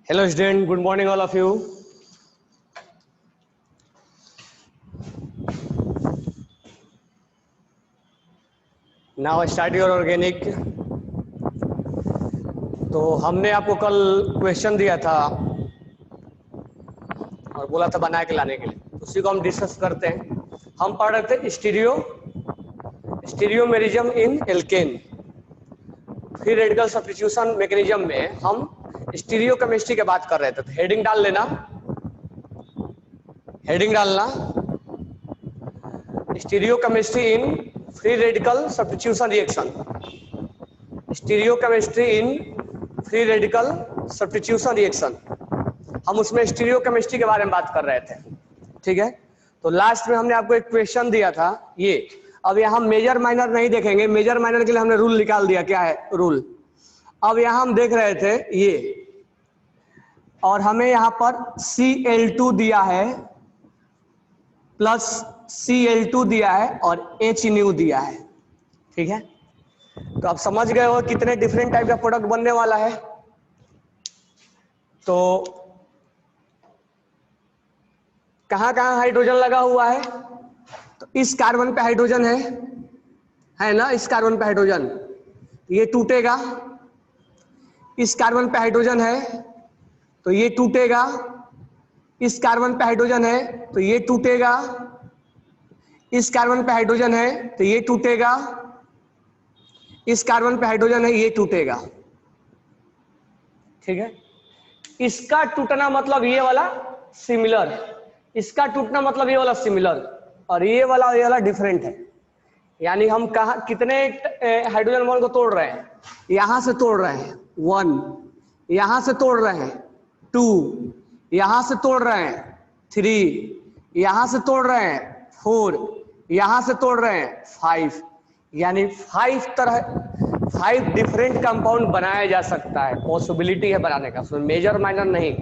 Hello student, good morning all of you. Now start your organic. तो हमने आपको कल क्वेश्चन दिया था और बोला था बना के लाने के लिए, उसी को हम डिस्कस करते हैं। हम पढ़ रहे थे stereoisomerism in alkane. Free radical substitution mechanism में हम स्टीरियो केमिस्ट्री की बात कर रहे थे। तो हेडिंग डाल लेना, हेडिंग डालना stereo chemistry in free radical substitution reaction. Stereo chemistry in free radical substitution reaction, हम उसमें स्टीरियो केमिस्ट्री के बारे में बात कर रहे थे। ठीक है, तो लास्ट में हमने आपको एक क्वेश्चन दिया था ये। अब यहाँ मेजर माइनर नहीं देखेंगे, मेजर माइनर के लिए हमने रूल निकाल दिया। क्या है रूल? अब यहाँ हम देख रहे थे ये, और हमें यहाँ पर Cl2 दिया है प्लस Cl2 दिया है और H न्यू दिया है। ठीक है, तो आप समझ गए हो कितने डिफरेंट टाइप का प्रोडक्ट बनने वाला है। तो कहाँ कहाँ हाइड्रोजन लगा हुआ है? तो इस कार्बन पे हाइड्रोजन है ना, इस कार्बन पे हाइड्रोजन, ये टूटेगा। इस कार्बन पे हाइड्रोजन है तो ये टूटेगा। इस कार्बन पे हाइड्रोजन है तो ये टूटेगा। इस कार्बन पे हाइड्रोजन है तो ये टूटेगा। इस कार्बन पे हाइड्रोजन है, ये टूटेगा। ठीक है, इसका टूटना मतलब ये वाला सिमिलर, इसका टूटना मतलब ये वाला सिमिलर, और ये वाला डिफरेंट है। यानी हम कहा कितने हाइड्रोजन बॉन्ड को तोड़ रहे हैं? यहां से तोड़ रहे हैं 1, यहां से तोड़ रहे हैं 2, यहां से तोड़ रहे हैं 3, यहां से तोड़ रहे हैं 4, यहां से तोड़ रहे हैं 5। यानी 5 डिफरेंट कंपाउंड बनाया जा सकता है, पॉसिबिलिटी है बनाने का। उसमें मेजर माइनर नहीं,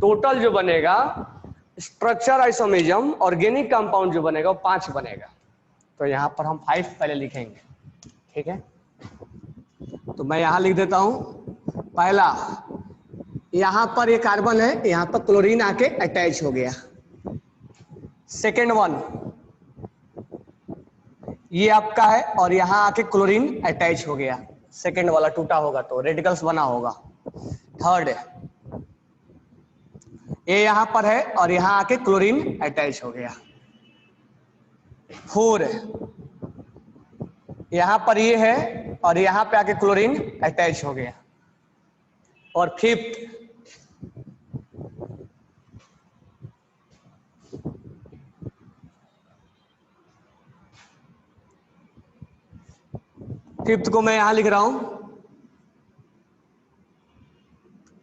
टोटल जो बनेगा स्ट्रक्चर आइसोमेरिज्म ऑर्गेनिक कंपाउंड जो बनेगा वो 5 बनेगा। तो यहाँ पर हम 5 पहले लिखेंगे। ठीक है, तो मैं यहाँ लिख देता हूं पहला, यहाँ पर ये कार्बन है, यहाँ पर क्लोरीन आके अटैच हो गया। सेकेंड वन ये आपका है और यहाँ आके क्लोरीन अटैच हो गया, सेकेंड वाला टूटा होगा तो रेडिकल्स बना होगा। थर्ड ये यहाँ पर है और यहाँ आके क्लोरीन अटैच हो गया। 4 यहाँ पर ये है और यहाँ पे आके क्लोरीन अटैच हो गया। और 5th को मैं यहां लिख रहा हूं,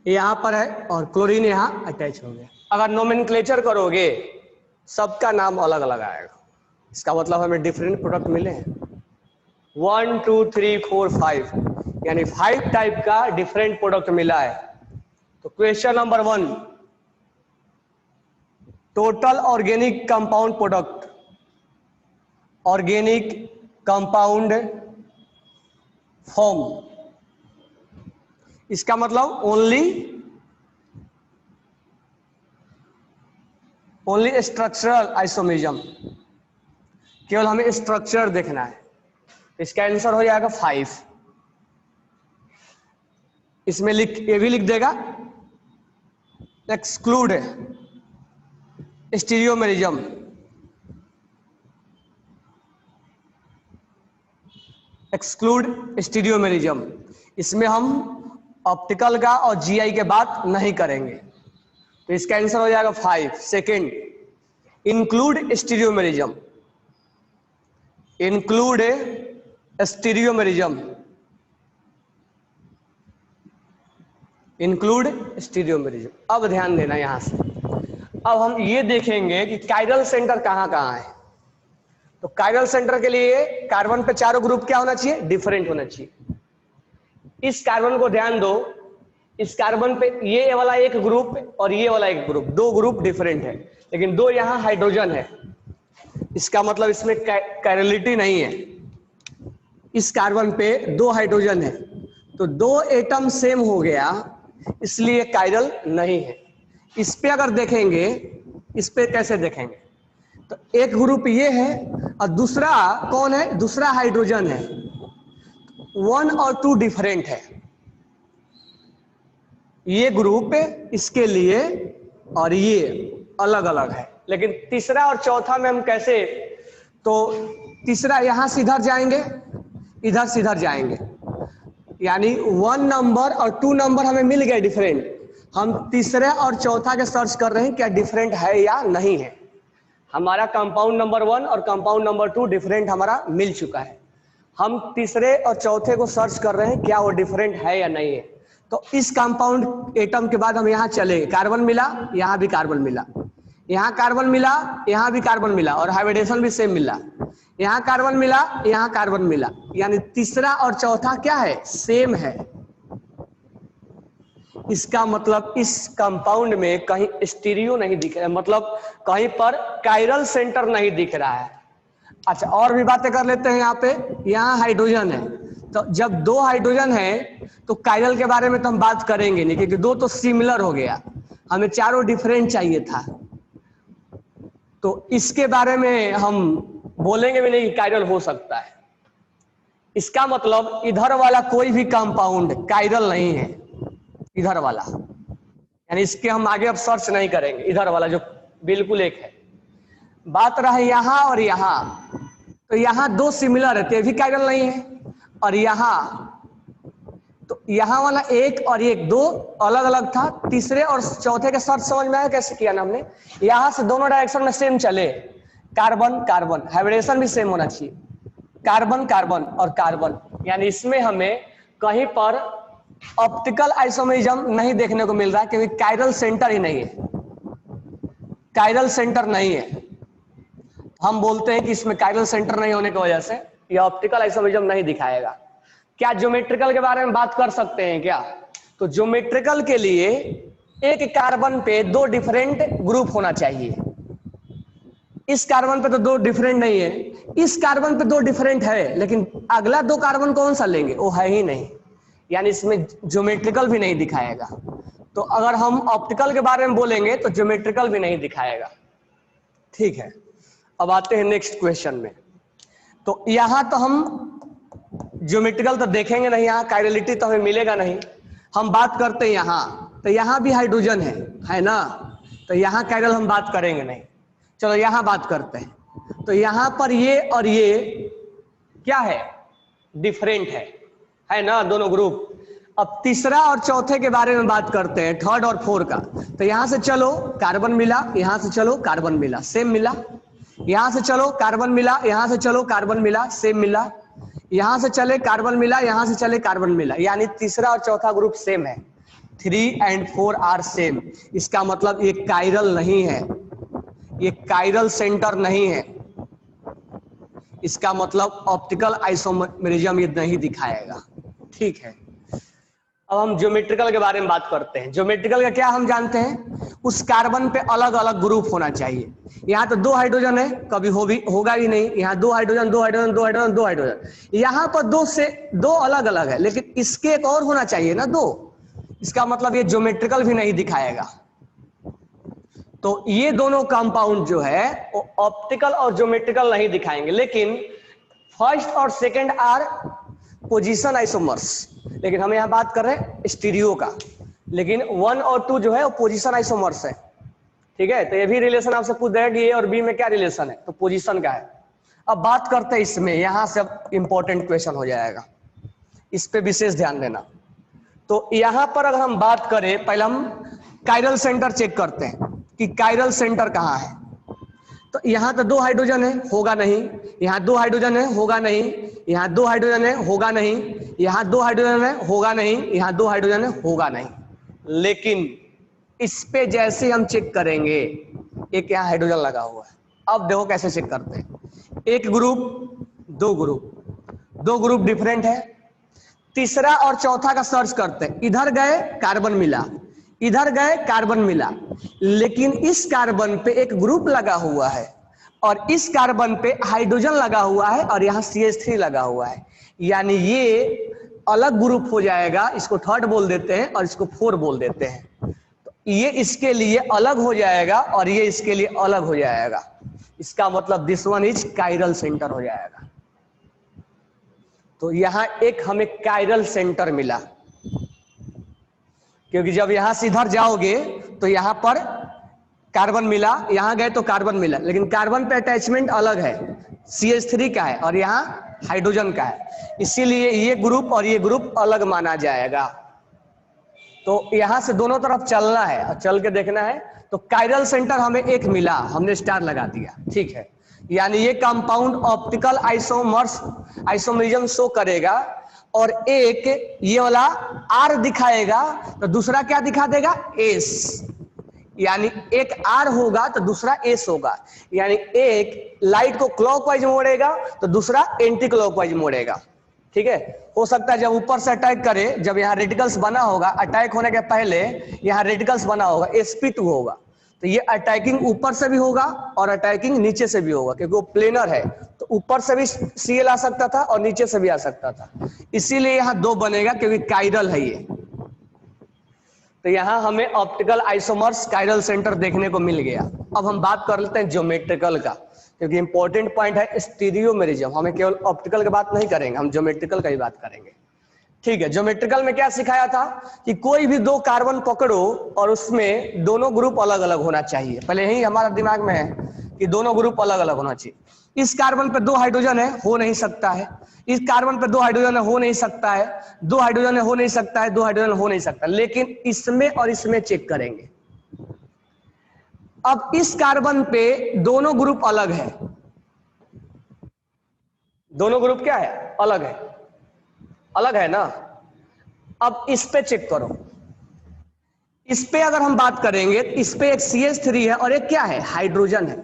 यहां पर है और क्लोरीन यहां अटैच हो गया। अगर नोमेनक्लेचर करोगे सबका नाम अलग अलग आएगा, इसका मतलब हमें डिफरेंट प्रोडक्ट मिले हैं। 1 2 3 4 5 यानी 5 टाइप का डिफरेंट प्रोडक्ट मिला है। तो question number 1, total organic compound product, organic compound form, इसका मतलब ओनली स्ट्रक्चरल आइसोमेरिज्म, केवल हमें स्ट्रक्चर देखना है। इसका आंसर हो जाएगा 5। इसमें ये भी लिख देगा एक्सक्लूड स्टीरियोमेरिज्म, एक्सक्लूड स्टीरियोमेरिज्म। इसमें हम ऑप्टिकल का और जीआई के बात नहीं करेंगे, तो इसका आंसर हो जाएगा 5। Second, include stereoisomerism, include stereoisomerism, include stereoisomerism. अब ध्यान देना यहां से, अब हम ये देखेंगे कि कायरल सेंटर कहां कहां है। तो कायरल सेंटर के लिए कार्बन पे चारों ग्रुप क्या होना चाहिए? डिफरेंट होना चाहिए। इस कार्बन को ध्यान दो, इस कार्बन पे ये वाला एक ग्रुप और ये वाला एक ग्रुप, 2 ग्रुप डिफरेंट है, लेकिन 2 यहां हाइड्रोजन है। इसका मतलब इसमें कायरलिटी नहीं है। इस कार्बन पे 2 हाइड्रोजन है तो 2 एटम सेम हो गया, इसलिए कायरल नहीं है। इस पे अगर देखेंगे, इस पे कैसे देखेंगे, तो एक ग्रुप ये है और दूसरा कौन है, दूसरा हाइड्रोजन है। 1 और 2 डिफरेंट है, ये ग्रुप इसके लिए और ये अलग अलग है। लेकिन तीसरा और चौथा में हम कैसे, तो तीसरा यहां से इधर जाएंगे, इधर से इधर जाएंगे, यानी 1 नंबर और 2 नंबर हमें मिल गए डिफरेंट। हम तीसरे और चौथा के सर्च कर रहे हैं क्या डिफरेंट है या नहीं है। हमारा कंपाउंड नंबर 1 और कंपाउंड नंबर 2 डिफरेंट हमारा मिल चुका है। हम तीसरे और चौथे को सर्च कर रहे हैं क्या वो डिफरेंट है या नहीं है। तो इस कंपाउंड एटम के बाद हम यहाँ चले, कार्बन मिला, यहाँ भी कार्बन मिला, यहाँ कार्बन मिला, यहाँ भी कार्बन मिला और हाइब्रिडेशन भी सेम मिला, यहाँ कार्बन मिला, यहाँ कार्बन मिला, यानी तीसरा और चौथा क्या है, सेम है। इसका मतलब इस कंपाउंड में कहीं स्टीरियो नहीं दिख रहा है, मतलब कहीं पर कायरल सेंटर नहीं दिख रहा है। अच्छा, और भी बातें कर लेते हैं। यहाँ पे, यहाँ हाइड्रोजन है, तो जब 2 हाइड्रोजन है तो कायरल के बारे में तो हम बात करेंगे नहीं, क्योंकि 2 तो सिमिलर हो गया, हमें चारों डिफरेंट चाहिए था। तो इसके बारे में हम बोलेंगे भी नहीं कि कायरल हो सकता है। इसका मतलब इधर वाला कोई भी कंपाउंड कायरल नहीं है, इधर वाला, यानी इसके हम आगे अब सर्च नहीं करेंगे, इधर वाला जो बिल्कुल एक है। बात रहा यहां और यहां, तो यहां 2 सिमिलर है तो ये भी कायरल नहीं है, और यहां तो यहां वाला 1 और 1 2 अलग अलग था। तीसरे और चौथे के सर्च समझ में आया कैसे किया ना हमने, यहां से दोनों डायरेक्शन में सेम चले, कार्बन कार्बन, हाइब्रिडेशन भी सेम होना चाहिए, कार्बन कार्बन और कार्बन, यानी इसमें हमें कहीं पर ऑप्टिकल आइसोमेरिज्म नहीं देखने को मिल रहा है, क्योंकि कायरल सेंटर ही नहीं है, कायरल सेंटर नहीं है। हम बोलते हैं कि इसमें कायरल सेंटर नहीं होने की वजह से यह ऑप्टिकल आइसोमेरिज्म नहीं दिखाएगा। क्या ज्योमेट्रिकल के बारे में बात कर सकते हैं क्या, तो ज्योमेट्रिकल के लिए एक कार्बन पे 2 डिफरेंट ग्रुप होना चाहिए। इस कार्बन पे तो 2 डिफरेंट नहीं है, इस कार्बन पे 2 डिफरेंट है, लेकिन अगला 2 कार्बन कौन सा लेंगे, वो है ही नहीं, यानी इसमें ज्योमेट्रिकल भी नहीं दिखाएगा। तो अगर हम ऑप्टिकल के बारे में बोलेंगे तो ज्योमेट्रिकल भी नहीं दिखाएगा। ठीक है, अब आते हैं नेक्स्ट क्वेश्चन में। तो यहां तो हम ज्योमेट्रिकल तो देखेंगे नहीं, यहाँ कायरलिटी तो हमें मिलेगा नहीं। हम बात करते हैं यहाँ, तो यहाँ भी हाइड्रोजन है ना, तो यहाँ कायरल हम बात करेंगे नहीं। चलो यहाँ बात करते हैं, तो यहाँ पर ये और ये क्या है, डिफरेंट है ना दोनों ग्रुप। अब तीसरा और चौथे के बारे में बात करते हैं, थर्ड और फोर्थ का। तो यहां से चलो कार्बन मिला, यहां से चलो कार्बन मिला, सेम मिला, यहां से चलो कार्बन मिला, यहां से चलो कार्बन मिला, सेम मिला, यहां से चले कार्बन मिला, यहां से चले कार्बन मिला, यानी तीसरा और चौथा ग्रुप सेम है, 3 and 4 आर सेम। इसका मतलब ये कायरल नहीं है, ये कायरल सेंटर नहीं है, इसका मतलब ऑप्टिकल आइसोमेरिज्म ये नहीं दिखाएगा। ठीक है, अब हम ज्योमेट्रिकल के बारे में बात करते हैं। ज्योमेट्रिकल का क्या हम जानते हैं, उस कार्बन पे अलग अलग ग्रुप होना चाहिए। यहाँ तो 2 हाइड्रोजन है, कभी होगा ही नहीं, यहाँ 2 हाइड्रोजन 2 हाइड्रोजन 2 हाइड्रोजन 2 हाइड्रोजन, यहाँ पर 2 अलग अलग है, लेकिन इसके एक और होना चाहिए ना 2, इसका मतलब ये ज्योमेट्रिकल भी नहीं दिखाएगा। तो ये दोनों कंपाउंड जो है वो ऑप्टिकल और ज्योमेट्रिकल नहीं दिखाएंगे, लेकिन फर्स्ट और सेकंड आर पोजीशन आइसोमर्स। लेकिन हम यहाँ बात कर रहे हैं स्टीरियो का, लेकिन 1 और 2 जो है वो पोजीशन आइसोमर्स है। ठीक है, तो ये भी रिलेशन आपसे पूछ रहे हैं कि ए और बी में क्या रिलेशन है, तो पोजीशन का है। अब बात करते हैं इसमें, यहां से अब इंपॉर्टेंट क्वेश्चन हो जाएगा, इस पे विशेष ध्यान देना। तो यहां पर अगर हम बात करें, पहले हम कायरल सेंटर चेक करते हैं कि कायरल सेंटर कहाँ है। तो यहाँ तो 2 हाइड्रोजन है, होगा नहीं, यहाँ 2 हाइड्रोजन है, होगा नहीं, यहाँ 2 हाइड्रोजन है, होगा नहीं, यहाँ 2 हाइड्रोजन है, होगा नहीं, यहाँ 2 हाइड्रोजन है, होगा नहीं। लेकिन इस पे जैसे हम चेक करेंगे, एक यहाँ हाइड्रोजन लगा हुआ है। अब देखो कैसे चेक करते हैं, एक ग्रुप 2 ग्रुप डिफरेंट है। तीसरा और चौथा का सर्च करते हैं, इधर गए कार्बन मिला, इधर गए कार्बन मिला, लेकिन इस कार्बन पे एक ग्रुप लगा हुआ है और इस कार्बन पे हाइड्रोजन लगा हुआ है और यहाँ CH3 लगा हुआ है, यानी ये अलग ग्रुप हो जाएगा, इसको थर्ड बोल देते हैं और इसको 4 बोल देते हैं। तो ये इसके लिए अलग हो जाएगा और ये इसके लिए अलग हो जाएगा। इसका मतलब this one is chiral centre हो जाएगा। तो यहां एक हमें कायरल सेंटर मिला, क्योंकि जब यहां से इधर जाओगे तो यहां पर कार्बन मिला, यहां गए तो कार्बन मिला, लेकिन कार्बन पे अटैचमेंट अलग है, CH3 का है और यहां हाइड्रोजन का है, इसीलिए ये ग्रुप और ये ग्रुप अलग माना जाएगा। तो यहां से दोनों तरफ चलना है और चल के देखना है। तो कायरल सेंटर हमें एक मिला, हमने स्टार लगा दिया, ठीक है। यानी ये कंपाउंड ऑप्टिकल आइसोमरिज्म शो करेगा और एक ये वाला R दिखाएगा तो दूसरा क्या दिखा देगा, S। यानी एक R होगा तो दूसरा S होगा, यानी एक लाइट को क्लॉकवाइज मोड़ेगा तो दूसरा एंटी क्लॉकवाइज मोड़ेगा, ठीक है। हो सकता है जब ऊपर से अटैक करे, जब यहाँ रेडिकल्स बना होगा, अटैक होने के पहले यहाँ रेडिकल्स बना होगा, sp2 होगा, तो ये अटैकिंग ऊपर से भी होगा और अटैकिंग नीचे से भी होगा, क्योंकि वो प्लेनर है। तो ऊपर से भी Cl आ सकता था और नीचे से भी आ सकता था, इसीलिए यहाँ 2 बनेगा, क्योंकि कायरल है ये। तो यहां हमें ऑप्टिकल आइसोमर्स कायरल सेंटर देखने को मिल गया। अब हम बात कर लेते हैं ज्योमेट्रिकल का, क्योंकि इंपॉर्टेंट पॉइंट है स्टीरियोमेरिज्म। हमें केवल ऑप्टिकल की बात नहीं करेंगे, हम ज्योमेट्रिकल का ही बात करेंगे, ठीक है। ज्योमेट्रिकल में क्या सिखाया था कि कोई भी 2 कार्बन पकड़ो और उसमें दोनों ग्रुप अलग अलग होना चाहिए। पहले ही हमारा दिमाग में है कि दोनों ग्रुप अलग अलग होना चाहिए। इस कार्बन पे 2 हाइड्रोजन है, हो नहीं सकता है। इस कार्बन पे 2 हाइड्रोजन है, हो नहीं सकता है। 2 हाइड्रोजन है, हो नहीं सकता है। 2 हाइड्रोजन हो नहीं सकता, लेकिन इसमें और इसमें चेक करेंगे। अब इस कार्बन पे दोनों ग्रुप अलग है, दोनों ग्रुप क्या है, अलग है, अलग है ना। अब इस पे चेक करो, इस पे अगर हम बात करेंगे, इस पे एक CH3 है और एक क्या है, हाइड्रोजन है।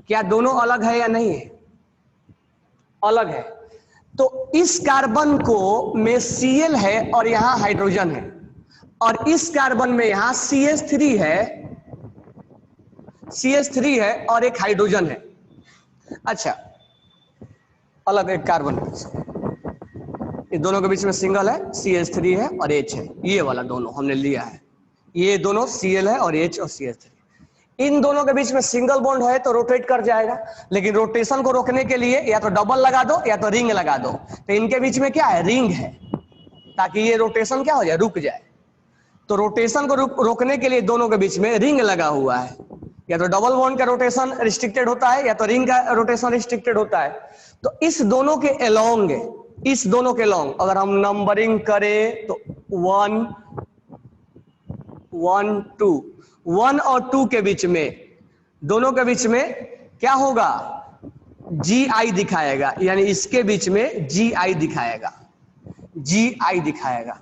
क्या दोनों अलग है या नहीं है, अलग है। तो इस कार्बन को में Cl है और यहां हाइड्रोजन है, और इस कार्बन में यहां CH3 है और एक हाइड्रोजन है। अच्छा, अलग एक कार्बन, ये दोनों के बीच में सिंगल है, CH3 है और H है, ये वाला दोनों हमने लिया है। ये दोनों Cl है और H और CH3, इन दोनों के बीच में सिंगल बॉन्ड है तो रोटेट कर जाएगा, लेकिन रोटेशन को रोकने के लिए या तो डबल लगा दो या तो रिंग लगा दो। तो इनके बीच में क्या है, रिंग है, ताकि ये रोटेशन क्या हो जाए, रुक जाए। तो रोटेशन को रोकने के लिए दोनों के बीच में रिंग लगा हुआ है। या तो डबल बॉन्ड का रोटेशन रिस्ट्रिक्टेड होता है या तो रिंग का रोटेशन रिस्ट्रिक्टेड होता है। तो इस दोनों के अलोंग, इस दोनों के अलोंग अगर हम नंबरिंग करें तो 1 1 2 1 और 2 के बीच में, दोनों के बीच में क्या होगा, GI दिखाएगा, यानी इसके बीच में GI दिखाएगा, GI दिखाएगा।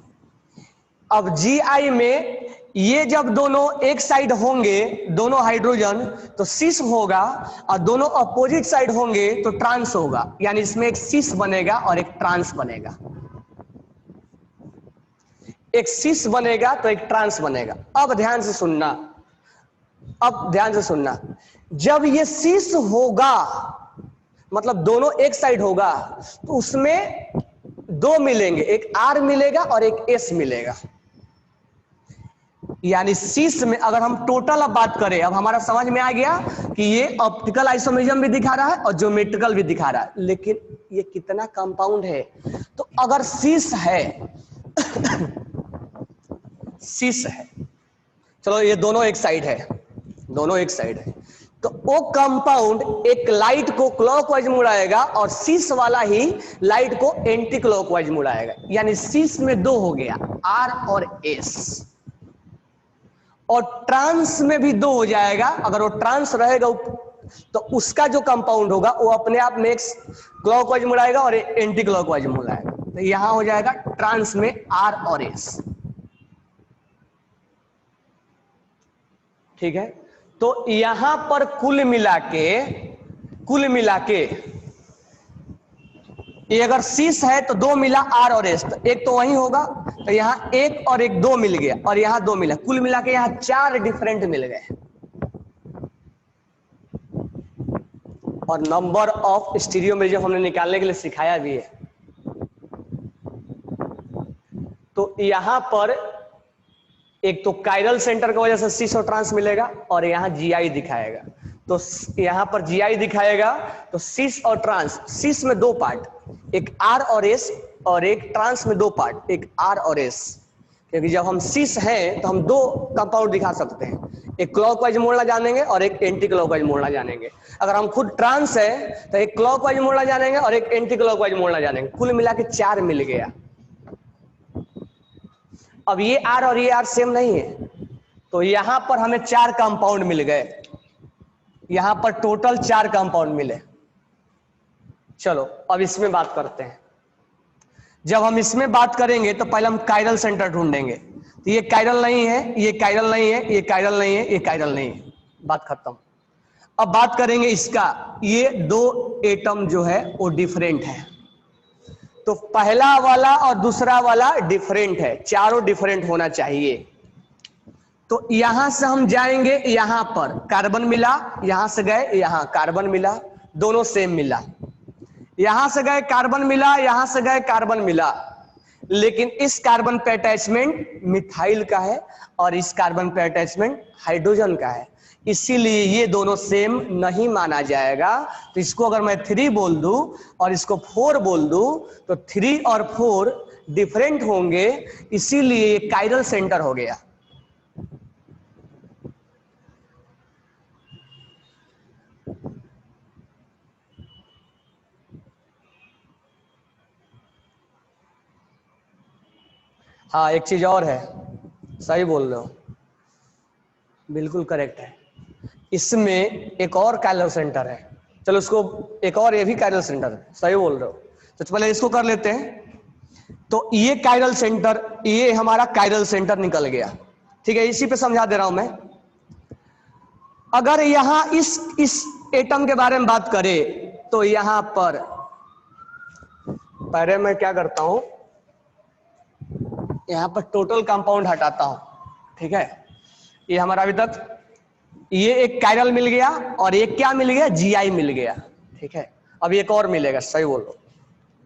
अब GI में ये जब दोनों एक साइड होंगे, दोनों हाइड्रोजन, तो सिस होगा, और दोनों अपोजिट साइड होंगे तो ट्रांस होगा, यानी इसमें एक सिस बनेगा और एक ट्रांस बनेगा। एक सिस बनेगा तो एक ट्रांस बनेगा। अब ध्यान से सुनना, अब ध्यान से सुनना, जब ये सिस होगा, मतलब दोनों एक साइड होगा, तो उसमें 2 मिलेंगे, एक R मिलेगा और एक S मिलेगा। यानी सिस में अगर हम टोटल अब बात करें, अब हमारा समझ में आ गया कि ये ऑप्टिकल आइसोमरिज्म भी दिखा रहा है और ज्योमेट्रिकल भी दिखा रहा है, लेकिन ये कितना कंपाउंड है। तो अगर सिस है सिस है, चलो ये दोनों एक साइड है, दोनों एक साइड है, तो वो कंपाउंड एक लाइट को क्लॉकवाइज मुड़ाएगा और सिस वाला ही लाइट को एंटी क्लॉकवाइज मुड़ाएगा। यानी सिस में 2 हो गया, R और S, और ट्रांस में भी 2 हो जाएगा। अगर वो ट्रांस रहेगा तो उसका जो कंपाउंड होगा वो अपने आप में क्लॉकवाइज मुड़ाएगा और एंटी क्लॉकवाइज मुड़ाएगा। तो यहां हो जाएगा ट्रांस में R और S, ठीक है। तो यहां पर कुल मिला के ये अगर सिस है तो 2 मिला R और S, तो एक तो वही होगा, तो यहां 1 और 1 2 मिल गया, और यहां 2 मिला, कुल मिला के यहां 4 डिफरेंट मिल गए। और नंबर ऑफ स्टीरियोमेरिज्म हमने निकालने के लिए सिखाया भी है। तो यहां पर एक तो कायरल सेंटर की वजह से सिस और ट्रांस मिलेगा और यहां जीआई दिखाएगा। तो यहां पर जीआई दिखाएगा तो सिस और ट्रांस, सिस में दो पार्ट, एक आर और एस, और एक ट्रांस में दो पार्ट, एक आर और एस। क्योंकि जब हम सिस हैं तो हम दो कंपाउंड दिखा सकते हैं, एक क्लॉकवाइज मोड़ना जानेंगे और एक एंटी क्लॉकवाइज मोड़ना जानेंगे। अगर हम खुद ट्रांस है तो एक क्लॉकवाइज मोड़ना जानेंगे और एक एंटी क्लॉकवाइज मोड़ना जानेंगे, कुल मिला के 4 मिल गया। अब ये आर और ये आर सेम नहीं है, तो यहां पर हमें 4 कंपाउंड मिल गए, यहां पर टोटल 4 कंपाउंड मिले। चलो अब इसमें बात करते हैं। जब हम इसमें बात करेंगे तो पहले हम कायरल सेंटर ढूंढेंगे। तो ये कायरल नहीं है, ये कायरल नहीं है, ये कायरल नहीं है, ये कायरल नहीं है, बात खत्म। अब बात करेंगे इसका, ये दो एटम जो है वो डिफरेंट है, तो पहला वाला और दूसरा वाला डिफरेंट है, चारों डिफरेंट होना चाहिए। तो यहां से हम जाएंगे, यहां पर कार्बन मिला, यहां से गए यहां कार्बन मिला, दोनों सेम मिला। यहां से गए कार्बन मिला, यहां से गए कार्बन मिला, लेकिन इस कार्बन पे अटैचमेंट मिथाइल का है और इस कार्बन पे अटैचमेंट हाइड्रोजन का है, इसीलिए ये दोनों सेम नहीं माना जाएगा। तो इसको अगर मैं 3 बोल दूं और इसको 4 बोल दूं तो 3 और 4 डिफरेंट होंगे, इसीलिए ये कायरल सेंटर हो गया। हाँ एक चीज और है, सही बोल रहे हो, बिल्कुल करेक्ट है। इसमें एक और कायरल सेंटर है, चलो उसको एक और, ये भी कायरल सेंटर है, सही बोल रहे हो। तो पहले इसको कर लेते हैं। तो ये कायरल सेंटर, ये हमारा कायरल सेंटर निकल गया, ठीक है। इसी पे समझा दे रहा हूं मैं। अगर यहां इस एटम के बारे में बात करें तो यहां पर पहले मैं क्या करता हूं, यहां पर टोटल कंपाउंड हटाता हूं, ठीक है। ये हमारा अभी तक ये एक कायरल मिल गया और एक क्या मिल गया, जीआई मिल गया, ठीक है। अब एक और मिलेगा, सही बोलो।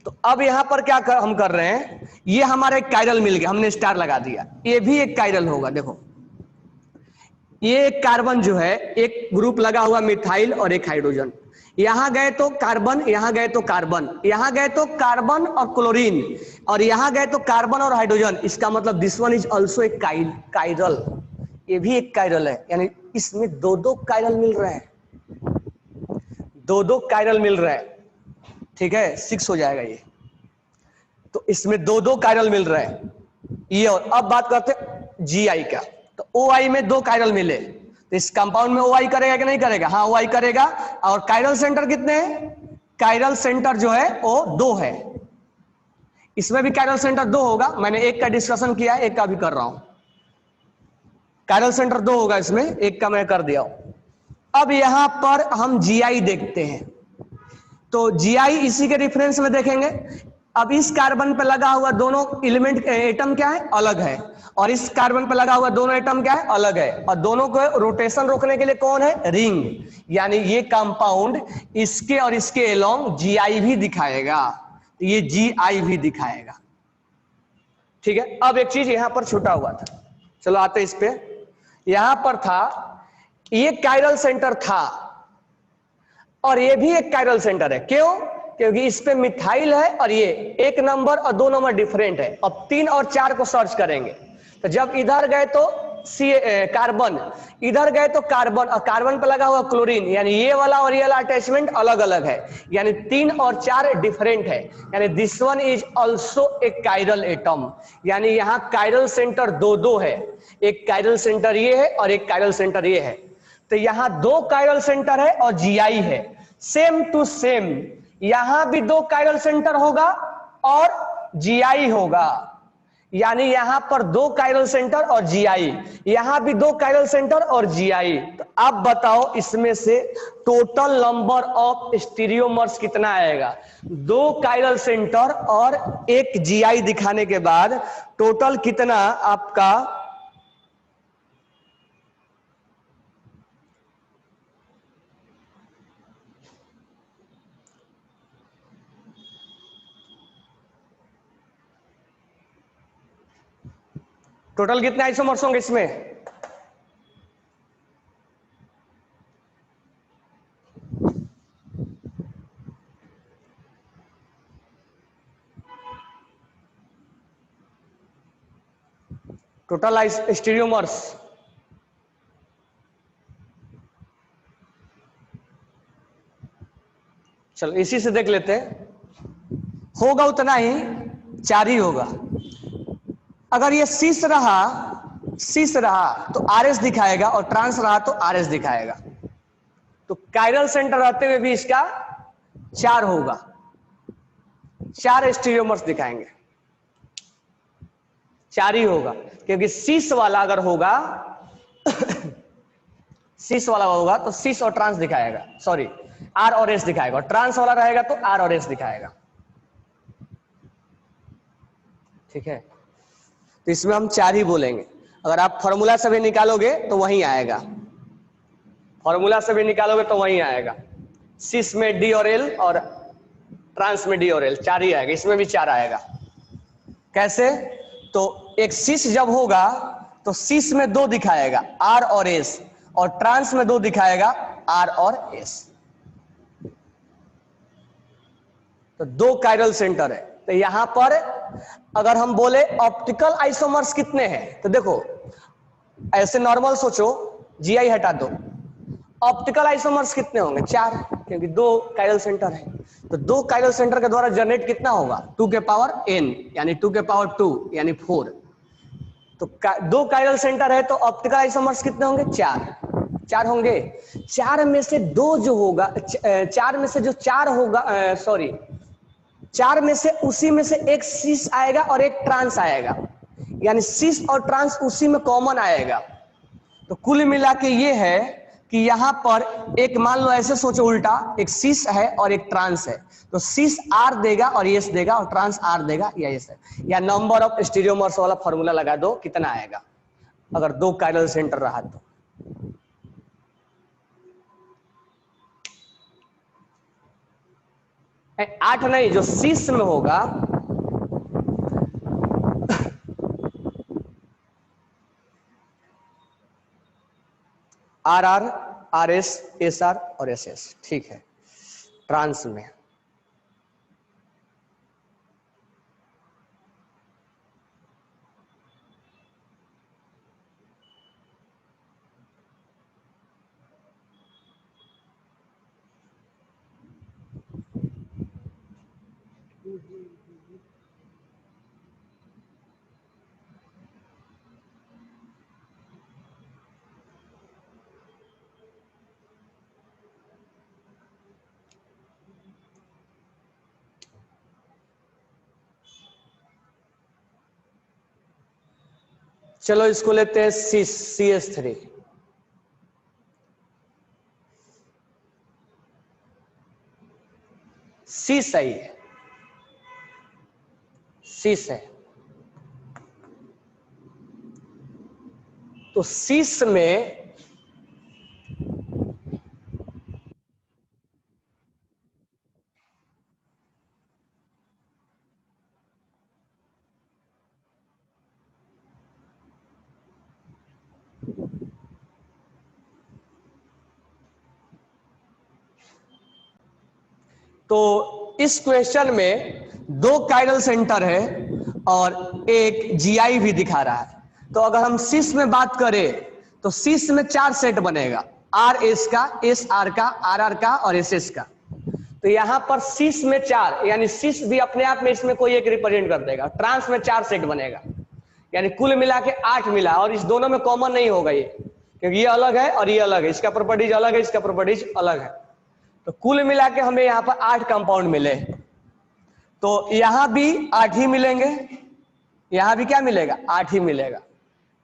तो अब यहां पर हम कर रहे हैं, ये हमारा एक कायरल मिल गया, हमने स्टार लगा दिया, ये भी एक कायरल होगा। देखो ये एक कार्बन जो है, एक ग्रुप लगा हुआ मिथाइल और एक हाइड्रोजन, यहां गए तो कार्बन, यहां गए तो कार्बन, यहां गए तो कार्बन और क्लोरीन, और यहां गए तो कार्बन और हाइड्रोजन। इसका मतलब दिस वन इज ऑल्सो एक कायरल, ये भी एक कायरल है, यानी इसमें दो दो कायरल मिल रहे हैं, दो दो कायरल मिल रहे हैं, ठीक है। 6 हो जाएगा ये, तो इसमें दो दो कायरल मिल रहे हैं ये। और अब बात करते हैं जीआई का, तो ओआई में 2 कायरल मिले, तो इस कंपाउंड में ओआई करेगा कि नहीं करेगा, हाँ ओआई करेगा। और कायरल सेंटर कितने हैं, कायरल सेंटर जो है वो 2 है, इसमें भी कायरल सेंटर 2 होगा। मैंने एक का डिस्कशन किया है, एक का भी कर रहा हूं। कायरल सेंटर 2 होगा इसमें, एक का मैं कर दिया हूं। अब यहां पर हम जीआई देखते हैं, तो जीआई इसी के रेफरेंस में देखेंगे। अब इस कार्बन पर लगा हुआ दोनों एलिमेंट एटम क्या है, अलग है, और इस कार्बन पर लगा हुआ दोनों एटम क्या है, अलग है, और दोनों को रोटेशन रोकने के लिए कौन है, रिंग, यानी ये कंपाउंड इसके और इसके एलोंग जीआई भी दिखाएगा, ये जीआई भी दिखाएगा, ठीक है। अब एक चीज यहां पर छूटा हुआ था, चलो आते इस पे। यहां पर था, ये कायरल सेंटर था और ये भी एक कायरल सेंटर है, क्यों, क्योंकि इस पे मिथाइल है और ये 1 नंबर और 2 नंबर डिफरेंट है। अब 3 और 4 को सर्च करेंगे, तो जब इधर गए तो कार्बन, इधर गए तो कार्बन, और कार्बन पे लगा हुआ क्लोरीन, यानी ये वाला और ये वाला अटैचमेंट अलग अलग है, यानी 3 और 4 डिफरेंट है, यानी this one is also a chiral atom, यानी यहां कायरल सेंटर 2 है, एक कायरल सेंटर ये है और एक कायरल सेंटर ये है। तो यहां 2 कायरल सेंटर है और जीआई है, सेम टू सेम, यहां भी 2 कायरल सेंटर होगा और जीआई होगा, यानी यहां पर 2 कायरल सेंटर और जीआई, यहां भी 2 कायरल सेंटर और जीआई। तो आप बताओ इसमें से टोटल नंबर ऑफ स्टीरियोमर्स कितना आएगा, 2 कायरल सेंटर और 1 जीआई दिखाने के बाद टोटल कितना आपका, टोटल कितने आइसोमर्स होंगे इसमें? टोटल स्टीरियोमर्स चलो इसी से देख लेते हैं, होगा उतना ही, 4 ही होगा। अगर ये सिस रहा तो आरएस दिखाएगा और ट्रांस रहा तो आरएस दिखाएगा। तो कायरल सेंटर रहते हुए भी इसका 4 होगा, 4 स्टीरियोमर्स दिखाएंगे, 4 ही होगा, क्योंकि सिस वाला अगर होगा सिस वाला होगा तो सिस और ट्रांस दिखाएगा, सॉरी आर और एस दिखाएगा, और ट्रांस वाला रहेगा तो आर और एस दिखाएगा। ठीक है, तो इसमें हम 4 ही बोलेंगे। अगर आप फॉर्मूला से भी निकालोगे तो वहीं आएगा, फॉर्मूला से भी निकालोगे तो वहीं आएगा। सिस में डी और एल और ट्रांस में डी और एल, 4 ही आएगा। इसमें भी 4 आएगा। कैसे? तो एक सिस जब होगा तो सिस में 2 दिखाएगा, आर और एस, और ट्रांस में 2 दिखाएगा, आर और एस। तो 2 कायरल सेंटर है। तो यहां पर अगर हम बोले ऑप्टिकल आइसोमर्स कितने हैं, तो देखो ऐसे नॉर्मल सोचो, जीआई हटा दो, ऑप्टिकल आइसोमर्स कितने होंगे? 4, क्योंकि 2 कायरल सेंटर है। तो 2 कायरल सेंटर के द्वारा जनरेट कितना होगा? 2 के पावर n, यानी 2 के पावर 2 यानी 4। तो 2 कायरल सेंटर है तो ऑप्टिकल आइसोमर्स कितने होंगे? 4 होंगे। 4 में से 2 जो होगा, 4 में से जो 4 होगा, सॉरी 4 में से उसी में से एक सिस आएगा और एक ट्रांस आएगा, यानी सिस और ट्रांस उसी में कॉमन आएगा। तो कुल मिला के ये है कि यहां पर एक, मान लो ऐसे सोचो उल्टा, एक सिस है और एक ट्रांस है, तो सिस आर देगा और एस देगा, और ट्रांस आर देगा या एस है। या नंबर ऑफ स्टीरियोमर्स वाला फॉर्मूला लगा दो, कितना आएगा अगर 2 कायरल सेंटर रहा तो। आठ नहीं, जो सिस में होगा R R, R S, S R और एस एस। ठीक है, ट्रांस में चलो इसको लेते हैं CS3। सी सही है, सिस है। तो सिस में तो इस क्वेश्चन में 2 कायरल सेंटर है और एक जीआई भी दिखा रहा है। तो अगर हम सिस में बात करें तो सिस में 4 सेट बनेगा, आर एस का, एस आर का, आर आर का और एस एस का। तो यहां पर सिस में 4, यानी सिस भी अपने आप में इसमें कोई एक रिप्रेजेंट कर देगा। ट्रांस में 4 सेट बनेगा, यानी कुल मिला के 8 मिला, और इस दोनों में कॉमन नहीं होगा ये, क्योंकि ये अलग है और ये अलग है, इसका प्रॉपर्टीज अलग है, इसका प्रॉपर्टीज अलग है। तो कुल मिला के हमें यहाँ पर 8 कंपाउंड मिले। तो यहां भी 8 ही मिलेंगे, यहां भी क्या मिलेगा? 8 ही मिलेगा।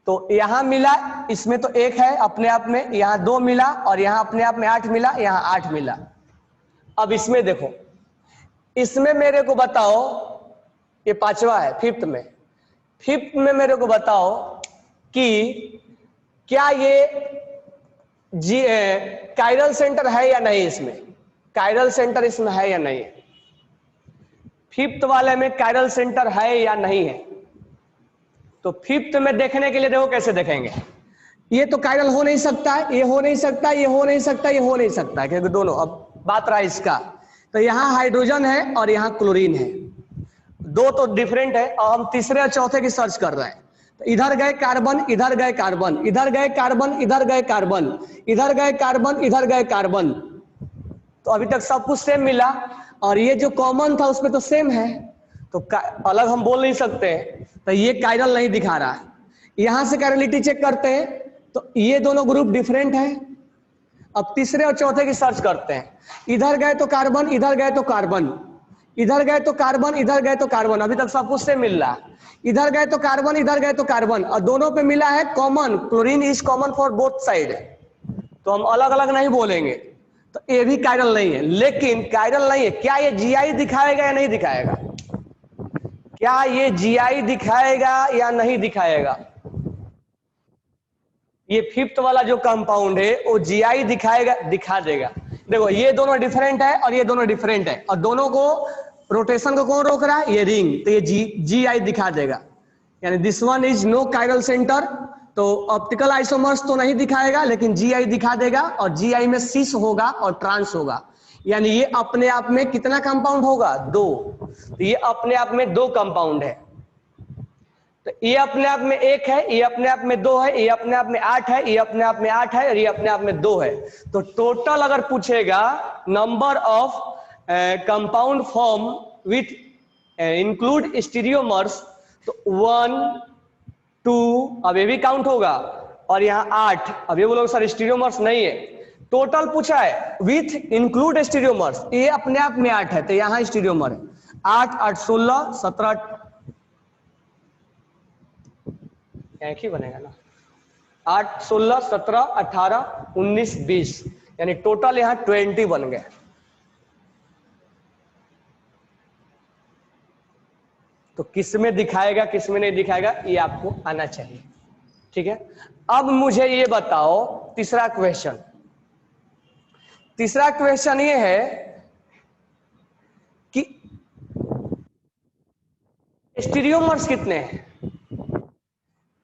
तो यहां मिला, इसमें तो 1 है अपने आप में, यहां 2 मिला, और यहां अपने आप में 8 मिला, यहां 8 मिला। अब इसमें देखो, इसमें मेरे को बताओ, ये 5वां है, 5th में, 5th में मेरे को बताओ कि क्या ये कायरल सेंटर है या नहीं? इसमें कायरल सेंटर इसमें है या नहीं? 5th वाले में कायरल सेंटर है या नहीं है? तो फिफ्थ में देखने के लिए देखो कैसे देखेंगे, ये तो कायरल हो नहीं सकता है, ये हो नहीं सकता, ये हो नहीं सकता, ये हो नहीं सकता, क्योंकि दोनों, अब बात रहा इसका, तो यहाँ हाइड्रोजन है और यहाँ क्लोरीन है, दो तो डिफरेंट है, और हम तीसरे और चौथे की सर्च कर रहे हैं। तो इधर गए कार्बन, इधर गए कार्बन, इधर गए कार्बन, इधर गए कार्बन, इधर गए कार्बन, इधर गए कार्बन, तो अभी तक सब कुछ सेम मिला, और ये जो कॉमन था उसमें तो सेम है, तो अलग हम बोल नहीं सकते, तो ये कायरल नहीं दिखा रहा है। यहां से कायरलिटी चेक करते हैं, तो ये दोनों ग्रुप डिफरेंट है। अब तीसरे और चौथे की सर्च करते हैं, इधर गए तो कार्बन, इधर गए तो कार्बन, इधर गए तो कार्बन, इधर गए तो कार्बन, अभी तक सब कुछ से मिल रहा है, इधर गए तो कार्बन, इधर गए तो कार्बन, और दोनों पे मिला है common, chlorine is common for both side, तो हम अलग अलग नहीं बोलेंगे, तो ये भी कायरल नहीं है। लेकिन कायरल नहीं है, क्या ये जीआई दिखाएगा या नहीं दिखाएगा? क्या ये जीआई दिखाएगा या नहीं दिखाएगा? ये फिफ्थ वाला जो कंपाउंड है वो जीआई दिखाएगा, दिखा देगा। देखो ये दोनों डिफरेंट है और ये दोनों डिफरेंट है, और दोनों को रोटेशन को कौन रोक रहा है? ये रिंग, तो ये जीआई दिखा देगा, यानी this one is no chiral centre. तो ऑप्टिकल आइसोमर्स तो नहीं दिखाएगा, लेकिन जीआई दिखा देगा, और जीआई में सिस होगा और ट्रांस होगा, यानी ये अपने आप में कितना कंपाउंड होगा? 2। तो ये अपने आप में 2 कंपाउंड है, तो ये अपने आप में 1 है, ये अपने आप में 2 है, ये अपने आप में 8 है, ये अपने आप में 8 है, और ये अपने आप में 2 है। तो टोटल अगर पूछेगा number of compound form with include stereoisomers, तो 1 2, अब ये भी काउंट होगा, और यहाँ 8, अब ये बोलोगे सर स्टीरियोमर्स नहीं है, टोटल पूछा है विथ इंक्लूड स्टीरियोमर्स, ये अपने आप में 8 है, तो यहाँ स्टीरियोमर है 8 8 16 17, एक ही बनेगा ना, 8 16 17 18 19 20, यानी टोटल यहाँ 20 बन गए। तो किस में दिखाएगा किस में नहीं दिखाएगा ये आपको आना चाहिए, ठीक है। अब मुझे ये बताओ तीसरा क्वेश्चन, तीसरा क्वेश्चन ये है कि स्टीरियोमर्स कितने हैं?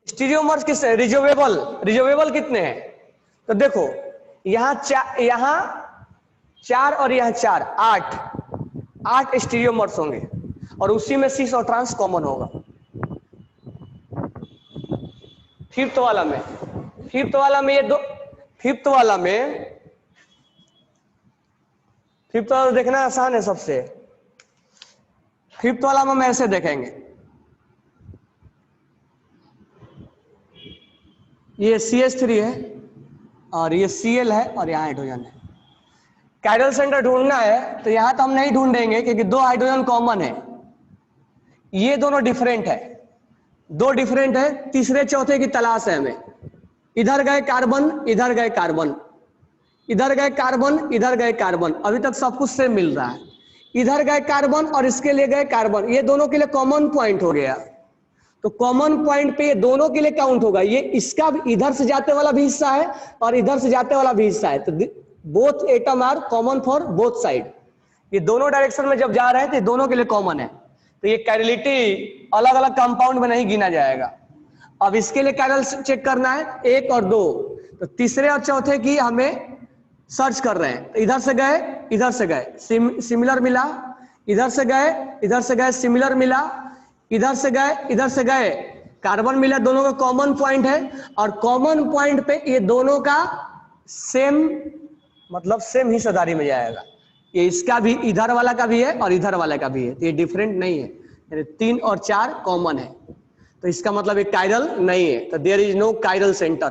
स्टीरियोमर्स किस, रिजर्वेबल, रिजर्वेबल कितने हैं? तो देखो यहाँ 4 और यहाँ 4, 8 स्टीरियोमर्स होंगे, और उसी में सिस और ट्रांस कॉमन होगा। फिफ्थ वाला में ये दो, फिफ्थ वाला देखना आसान है सबसे। फिफ्थ वाला में हम ऐसे देखेंगे, ये CH3 है और ये Cl है और यहाँ हाइड्रोजन है। कायरल सेंटर ढूंढना है तो यहाँ तो हम नहीं ढूंढेंगे क्योंकि 2 हाइड्रोजन कॉमन है, ये दोनों डिफरेंट है, 2 डिफरेंट है, तीसरे चौथे की तलाश है हमें। इधर गए कार्बन, इधर गए कार्बन, इधर गए कार्बन, इधर गए कार्बन, अभी तक सब कुछ सेम मिल रहा है। इधर गए कार्बन और इसके लिए गए कार्बन, ये दोनों के लिए कॉमन पॉइंट हो गया, तो कॉमन पॉइंट पे ये दोनों के लिए काउंट होगा। ये इसका भी इधर से जाते वाला भी हिस्सा है और इधर से जाते वाला भी हिस्सा है, तो both atom are common for both side. ये दोनों डायरेक्शन में जब जा रहे हैं तो दोनों के लिए कॉमन है, तो ये कायरलिटी अलग अलग कंपाउंड में नहीं गिना जाएगा। अब इसके लिए कायरल चेक करना है 1 और 2, तो तीसरे और चौथे की हमें सर्च कर रहे हैं। तो इधर से गए, इधर से गए, सिमिलर मिला, इधर से गए सिमिलर मिला, इधर से गए कार्बन मिला, दोनों का कॉमन पॉइंट है, और कॉमन पॉइंट पे ये दोनों का सेम, मतलब सेम हिस्सेदारी में जाएगा। ये इसका भी, इधर वाला का भी है और इधर वाला का भी है, तो ये डिफरेंट नहीं है, यानी 3 और 4 कॉमन है, तो इसका मतलब ये कायरल नहीं है। तो there is no chiral centre,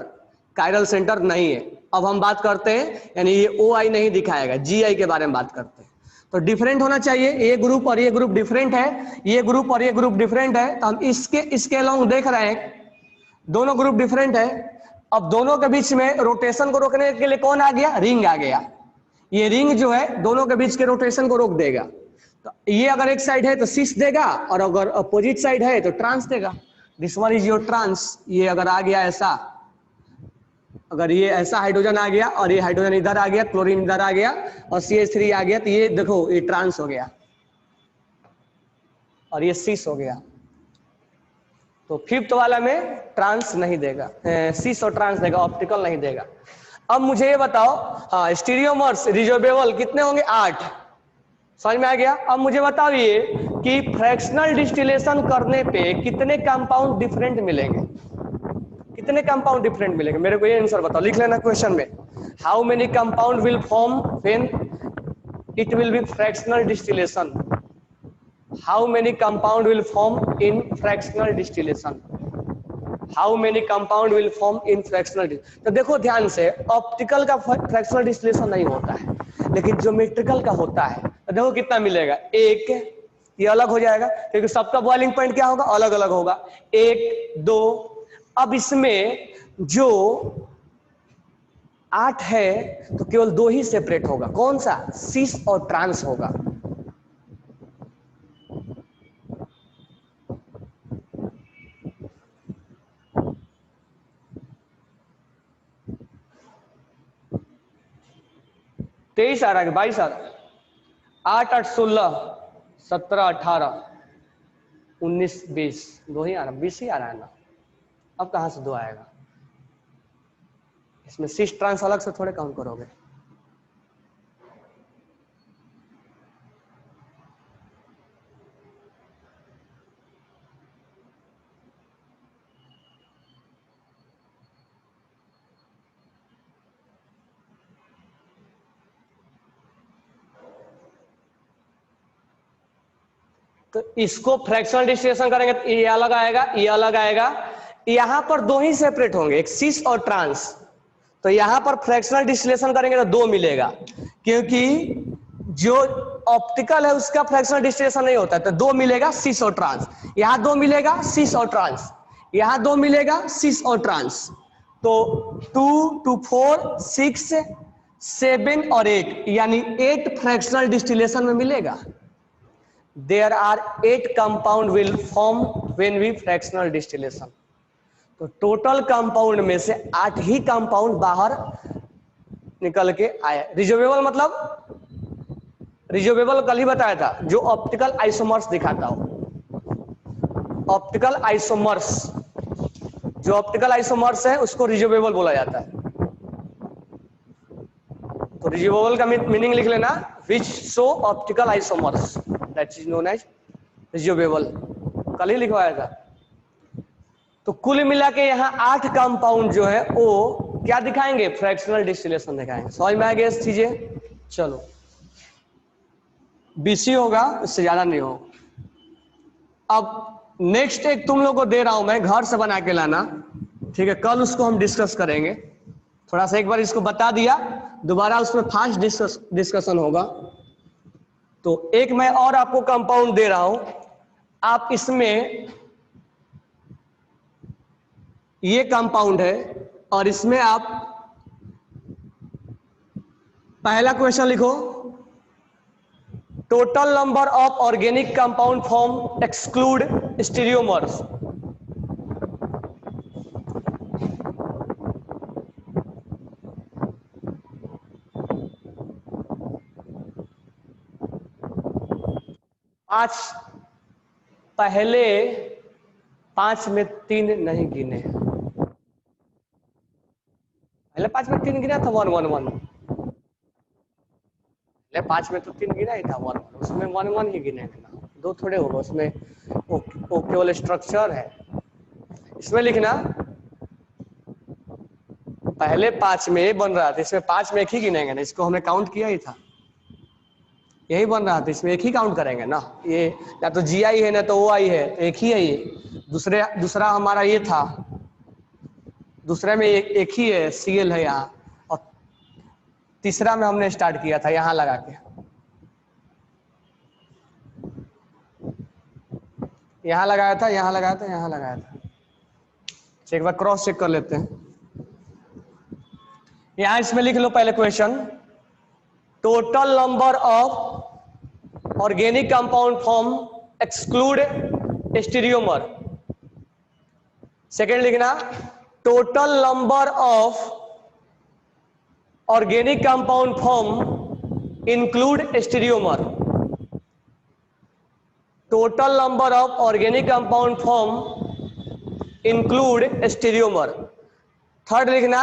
chiral centre नहीं है। अब हम बात करते हैं, यानी ये OI नहीं दिखाएगा, GI के बारे में बात करते हैं। तो डिफरेंट होना चाहिए, ये ग्रुप और ये ग्रुप डिफरेंट है, ये ग्रुप और ये ग्रुप डिफरेंट है, तो हम इसके अलोंग देख रहे हैं दोनों ग्रुप डिफरेंट है। अब दोनों के बीच में रोटेशन को रोकने के लिए कौन आ गया? रिंग आ गया। ये रिंग जो है दोनों के बीच के रोटेशन को रोक देगा। तो ये अगर एक साइड है तो सिस देगा, और अगर अपोजिट साइड है तो ट्रांस देगा। This one is your trans. ये अगर आ गया ऐसा, अगर ये ऐसा हाइड्रोजन आ गया और ये हाइड्रोजन इधर आ गया, क्लोरीन इधर आ गया और CH3 आ गया, तो ये देखो ये ट्रांस हो गया और ये सिस हो गया। तो फिफ्थ वाला में ट्रांस नहीं देगा, सिस और ट्रांस देगा, ऑप्टिकल नहीं देगा। अब मुझे ये बताओ, हाँ स्टीरियोमर्स रिजर्वेबल कितने होंगे? 8। समझ में आ गया? अब मुझे बताओ ये कि फ्रैक्शनल डिस्टिलेशन करने पे कितने कंपाउंड डिफरेंट मिलेंगे? कितने कंपाउंड डिफरेंट मिलेंगे? मेरे को ये आंसर बताओ, लिख लेना क्वेश्चन में। How many compound will form when it will be fractional distillation? How many compound will form in fractional distillation? How many compound will form in fractional? तो देखो ध्यान से, ऑप्टिकल का फ्रैक्शनल डिस्टिलेशन नहीं होता है, लेकिन ज्योमेट्रिकल का होता है। तो देखो कितना मिलेगा, 1, ये अलग हो जाएगा क्योंकि सबका बॉइलिंग पॉइंट क्या होगा? अलग अलग होगा। 1, 2। अब इसमें जो 8 है तो केवल 2 ही सेपरेट होगा, कौन सा? सिस और ट्रांस होगा। तेईस आ रहा है, 22 आ रहा है? 8, 8, 16, 17, 18, 19, 20, 2 ही आ रहा, 20 ही आ रहा है ना। अब कहां से 2 आएगा? इसमें सिस ट्रांस अलग से थोड़े काउंट करोगे। तो इसको फ्रैक्शनल डिस्टिलेशन करेंगे तो ये अलग आएगा, ये अलग आएगा। यहां पर 2 ही सेपरेट होंगे, एक सिस और ट्रांस। तो यहां पर फ्रैक्शनल डिस्टिलेशन करेंगे तो 2 मिलेगा, क्योंकि जो ऑप्टिकल है उसका फ्रैक्शनल डिस्टिलेशन नहीं होता है। तो 2 मिलेगा सिस और ट्रांस, यहां 2 मिलेगा सिस और ट्रांस, यहां 2 मिलेगा सिस और ट्रांस। तो 2, 2, 4, 6, 7 और 8, यानी 8 फ्रैक्शनल डिस्टिलेशन में मिलेगा। There are 8 compound will form when we fractional distillation. तो टोटल कंपाउंड में से 8 ही कंपाउंड बाहर निकल के आए। रिजर्वेबल मतलब, रिजर्वेबल कल ही बताया था, जो ऑप्टिकल आइसोमर्स दिखाता हो। ऑप्टिकल आइसोमर्स, जो ऑप्टिकल आइसोमर्स है उसको रिजर्वेबल बोला जाता है। तो रिजर्वेबल का मीनिंग लिख लेना, which show optical isomers, that is known as resolvable. कल ही लिखवाया था। तो कुल मिला के यहाँ 8 कंपाउंड जो है वो क्या दिखाएंगे? फ्रैक्शनल डिस्टिलेशन दिखाएंगे। समझ में आ गया इस चीजें? चलो, बीसी होगा, इससे ज्यादा नहीं हो। अब नेक्स्ट एक तुम लोग को दे रहा हूं मैं, घर से बना के लाना, ठीक है? कल उसको हम डिस्कस करेंगे। थोड़ा सा एक बार इसको बता दिया, दोबारा उसमें फास्ट डिस्कशन होगा। तो एक मैं और आपको कंपाउंड दे रहा हूं, आप इसमें, ये कंपाउंड है और इसमें आप पहला क्वेश्चन लिखो, total number of organic compound form exclude stereoisomers. आज पहले 5 में 3 नहीं गिने, पहले 5 में 3 गिना था, 1, 1, 1। पहले 5 में तो 3 गिना ही था, 1, 1, उसमें 1, 1 ही गिने ना, 2 थोड़े होगा उसमें, वो केवल स्ट्रक्चर है। इसमें लिखना पहले 5 में ये बन रहा था, इसमें 5 में 1 ही गिनेंगे ना, इसको हमने काउंट किया ही था, यही बन रहा था, इसमें 1 ही काउंट करेंगे ना। ये या तो जी आई है ना तो ओ आई है, तो 1 ही है ये। दूसरा हमारा ये था, दूसरे में एक ही है, सीएल है यहाँ, और तीसरा में हमने स्टार्ट किया था यहाँ लगा के, यहाँ लगाया था, यहाँ लगाया था, यहाँ लगाया था। एक बार क्रॉस चेक कर लेते हैं। यहाँ इसमें लिख लो पहले question, total number of organic compound form exclude stereoisomer. Second लिखना, total number of organic compound form include stereoisomer. Total number of organic compound form include stereoisomer. Third लिखना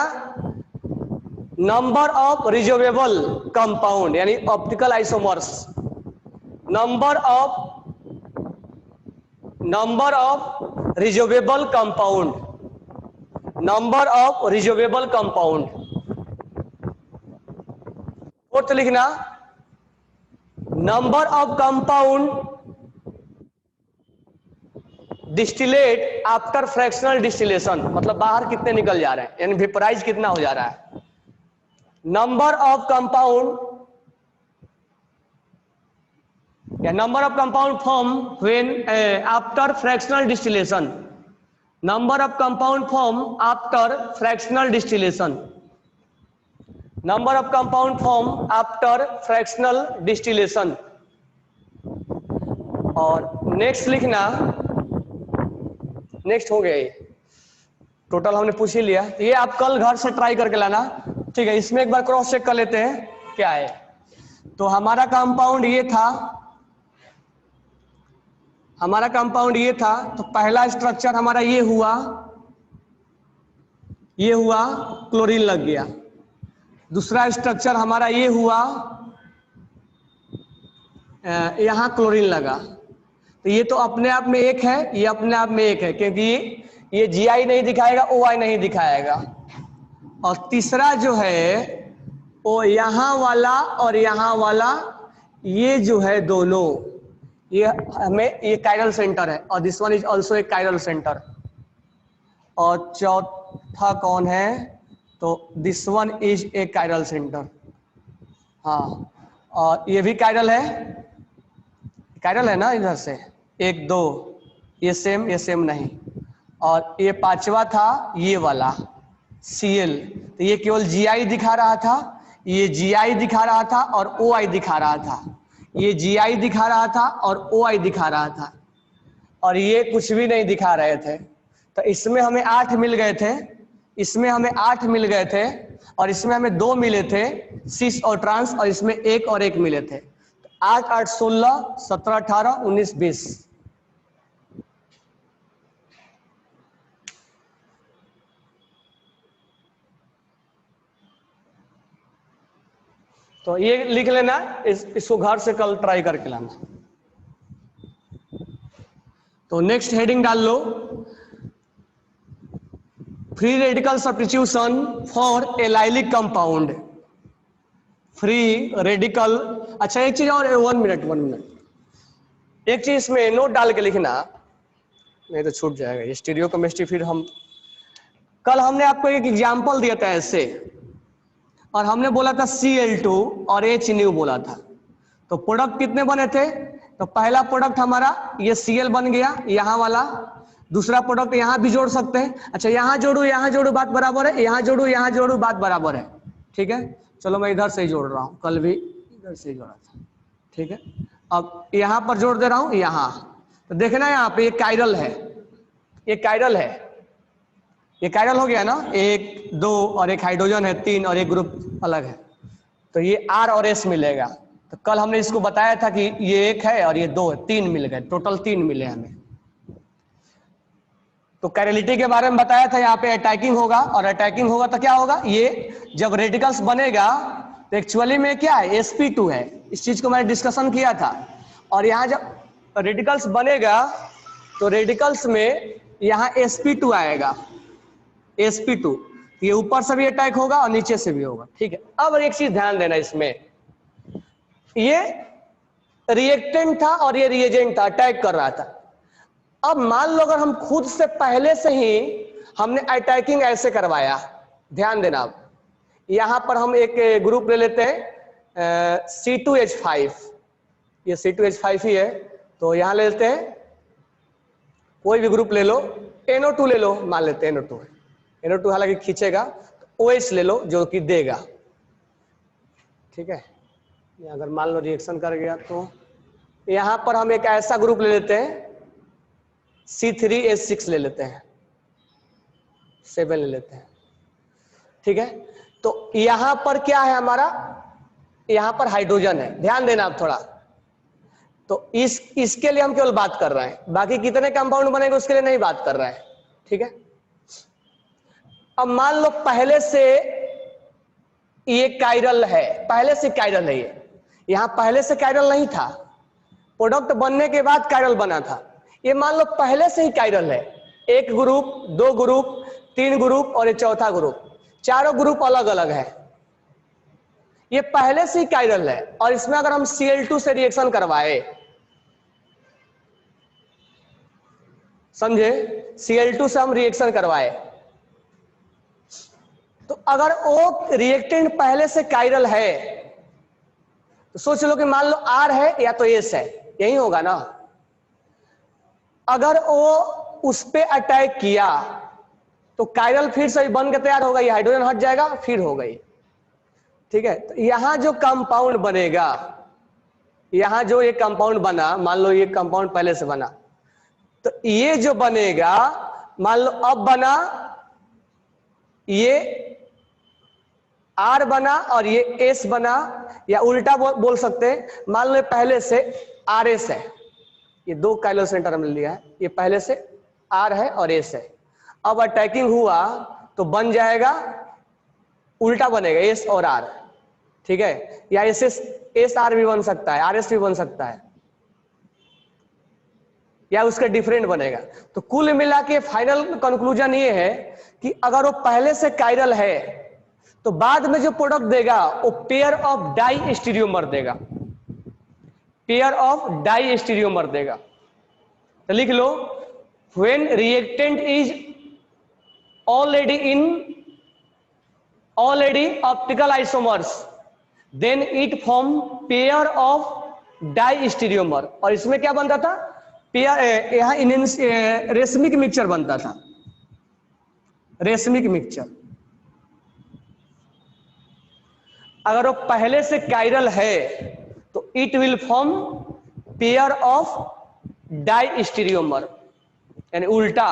नंबर ऑफ रिजर्वेबल कंपाउंड यानी optical isomers, number of resolvable compound, number of resolvable compound. Fourth लिखना number of compound distillate after fractional distillation, मतलब बाहर कितने निकल जा रहे हैं यानी वेपराइज कितना हो जा रहा है। नंबर ऑफ कंपाउंड या number of compound form when after fractional distillation, number of compound form after fractional distillation, number of compound form after fractional distillation. और नेक्स्ट लिखना, नेक्स्ट हो गया ये टोटल हमने पूछ ही लिया, ये आप कल घर से ट्राई करके लाना, ठीक है। इसमें एक बार क्रॉस चेक कर लेते हैं क्या है। तो हमारा कंपाउंड ये था, हमारा कंपाउंड ये था, तो पहला स्ट्रक्चर हमारा ये हुआ क्लोरीन लग गया। दूसरा स्ट्रक्चर हमारा ये हुआ, यहां क्लोरीन लगा, तो ये तो अपने आप में एक है, ये अपने आप में एक है, क्योंकि ये GI नहीं दिखाएगा, OI नहीं दिखाएगा। और तीसरा जो है वो यहां वाला और यहां वाला, ये जो है दोनों, ये हमें ये कायरल सेंटर है, और this one is also a chiral centre. और चौथा कौन है, तो this one is a chiral centre. हाँ, और ये भी कायरल है ना, इधर से 1 2, ये सेम नहीं। और ये पांचवा था ये वाला Cl, तो ये केवल GI दिखा रहा था, ये GI दिखा रहा था और OI दिखा रहा था, ये GI दिखा रहा था और OI दिखा रहा था, और ये कुछ भी नहीं दिखा रहे थे। तो इसमें हमें 8 मिल गए थे, इसमें हमें 8 मिल गए थे, और इसमें हमें 2 मिले थे सिस और ट्रांस, और इसमें 1 और 1 मिले थे। 8 8 16 17 18 19 20। तो ये लिख लेना, इसको घर से कल ट्राई करके लाना। तो नेक्स्ट हेडिंग डाल लो, free radical substitution for allylic compound. Free radical, अच्छा एक चीज और, 1 मिनट, एक चीज इसमें नोट डाल के लिखना, नहीं तो छूट जाएगा ये स्टीरियो केमिस्ट्री। फिर हम कल हमने आपको एक एग्जांपल दिया था ऐसे, और हमने बोला था Cl2 और H बोला था। तो प्रोडक्ट कितने बने थे, तो पहला प्रोडक्ट हमारा ये Cl बन गया यहाँ वाला, दूसरा प्रोडक्ट यहाँ भी जोड़ सकते हैं। अच्छा यहाँ जोड़ू बात बराबर है, यहाँ जोड़ू बात बराबर है, ठीक है। चलो मैं इधर से ही जोड़ रहा हूँ, कल भी इधर से ही जोड़ा था, ठीक है। अब यहाँ पर जोड़ दे रहा हूँ, यहाँ तो देखना यहाँ पे ये कायरल है, ये कायरल है, ये कायरल हो गया ना, 1 2 और एक हाइड्रोजन है 3 और एक ग्रुप अलग है, तो ये R और S मिलेगा। तो कल हमने इसको बताया था कि ये 1 है और ये 2 है, 3 मिल गए, टोटल 3 मिले हमें। तो कायरलिटी के बारे में बताया था, यहाँ पे अटैकिंग होगा, और अटैकिंग होगा तो क्या होगा, ये जब रेडिकल्स बनेगा तो एक्चुअली में क्या है, sp2 है, इस चीज को मैंने डिस्कशन किया था। और यहाँ जब रेडिकल्स बनेगा तो रेडिकल्स में यहाँ sp2 आएगा, sp2, ये ऊपर से भी अटैक होगा और नीचे से भी होगा, ठीक है। अब एक चीज ध्यान देना, इसमें ये रिएक्टेंट था और ये रिएजेंट था, अटैक कर रहा था। अब मान लो अगर हम खुद से पहले से ही हमने अटैकिंग ऐसे करवाया, ध्यान देना। अब यहां पर हम एक ग्रुप ले लेते हैं C2H5, ये C2H5 ही है, तो यहां ले लेते हैं कोई भी ग्रुप ले लो, NO2 ले लो, मान लेते हैं NO2 है, NO2 हालांकि खींचेगा, तो OH ले लो जो कि देगा, ठीक है। अगर मान लो रिएक्शन कर गया, तो यहां पर हम एक ऐसा ग्रुप ले लेते हैं C3H6 ले लेते हैं, 7 ले लेते हैं, ठीक है। तो यहां पर क्या है हमारा, यहां पर हाइड्रोजन है, ध्यान देना आप थोड़ा। तो इसके लिए हम केवल बात कर रहे हैं, बाकी कितने कंपाउंड बनेंगे उसके लिए नहीं बात कर रहे हैं, ठीक है। अब मान लो पहले से ये कायरल है, पहले से कायरल है, ये यहां पहले से कायरल नहीं था, प्रोडक्ट बनने के बाद कायरल बना था। ये मान लो पहले से ही कायरल है, एक ग्रुप, दो ग्रुप, तीन ग्रुप और ये चौथा ग्रुप, चारों ग्रुप अलग अलग है। ये पहले से ही कायरल है और इसमें अगर हम Cl2 से रिएक्शन करवाए, समझे, Cl2 से हम रिएक्शन करवाए तो अगर वो रिएक्टेंट पहले से कायरल है तो सोच लो कि मान लो R है या तो S है, यही होगा ना। अगर वो उस पे अटैक किया तो कायरल फिर से बन के तैयार होगा, ये हाइड्रोजन हट जाएगा, फिर हो गई। ठीक है, तो यहां जो कंपाउंड बनेगा, यहां जो ये कंपाउंड बना, मान लो ये कंपाउंड पहले से बना, तो ये जो बनेगा, मान लो अब बना, ये R बना और ये S बना, या उल्टा बोल सकते हैं, मान लो पहले से RS है, ये दो काइलो सेंटर हमने लिया है, ये पहले से R है और S है। अब अटैकिंग हुआ तो बन जाएगा, उल्टा बनेगा S और R, ठीक है, या SR भी बन सकता है, RS भी बन सकता है, या उसका डिफरेंट बनेगा। तो कुल मिला के फाइनल कंक्लूजन ये है कि अगर वो पहले से कायरल है तो बाद में जो प्रोडक्ट देगा वो पेयर ऑफ डाई स्टीरियोमर देगा, पेयर ऑफ डाई स्टीरियोमर देगा। तो लिख लो, when reactant is already optical isomers then it form pair of diastereomer। और इसमें क्या बनता था, पेयर, यहाँ रेशमिक मिक्सचर बनता था, रेशमिक मिक्सचर। अगर वो पहले से कायरल है तो it will form pair of diastereomer, यानी उल्टा।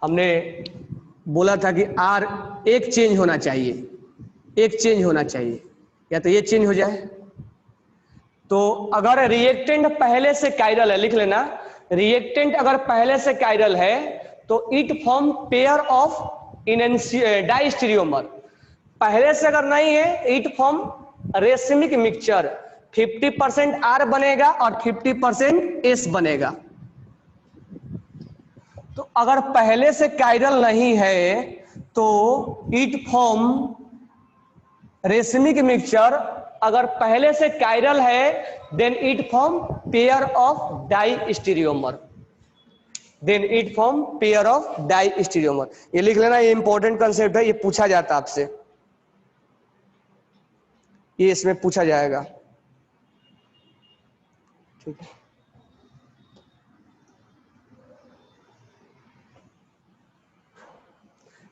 हमने बोला था कि R एक चेंज होना चाहिए, एक चेंज होना चाहिए, या तो ये चेंज हो जाए। तो अगर रिएक्टेंट पहले से कायरल है, लिख लेना, रिएक्टेंट अगर पहले से कायरल है तो इट फॉर्म पेयर ऑफ डाइस्टीरियोमर। पहले से अगर नहीं है, it form racemic mixture, 50% R बनेगा और 50% S बनेगा। तो अगर पहले से कायरल नहीं है तो इट फॉर्म रेशमिक मिक्सचर, अगर पहले से कायरल है then it form pair of diastereomer, then it form pair of diastereomer. ये लिख लेना, ये इंपॉर्टेंट कंसेप्ट है, ये पूछा जाता आपसे, ये इसमें पूछा जाएगा, ठीक है।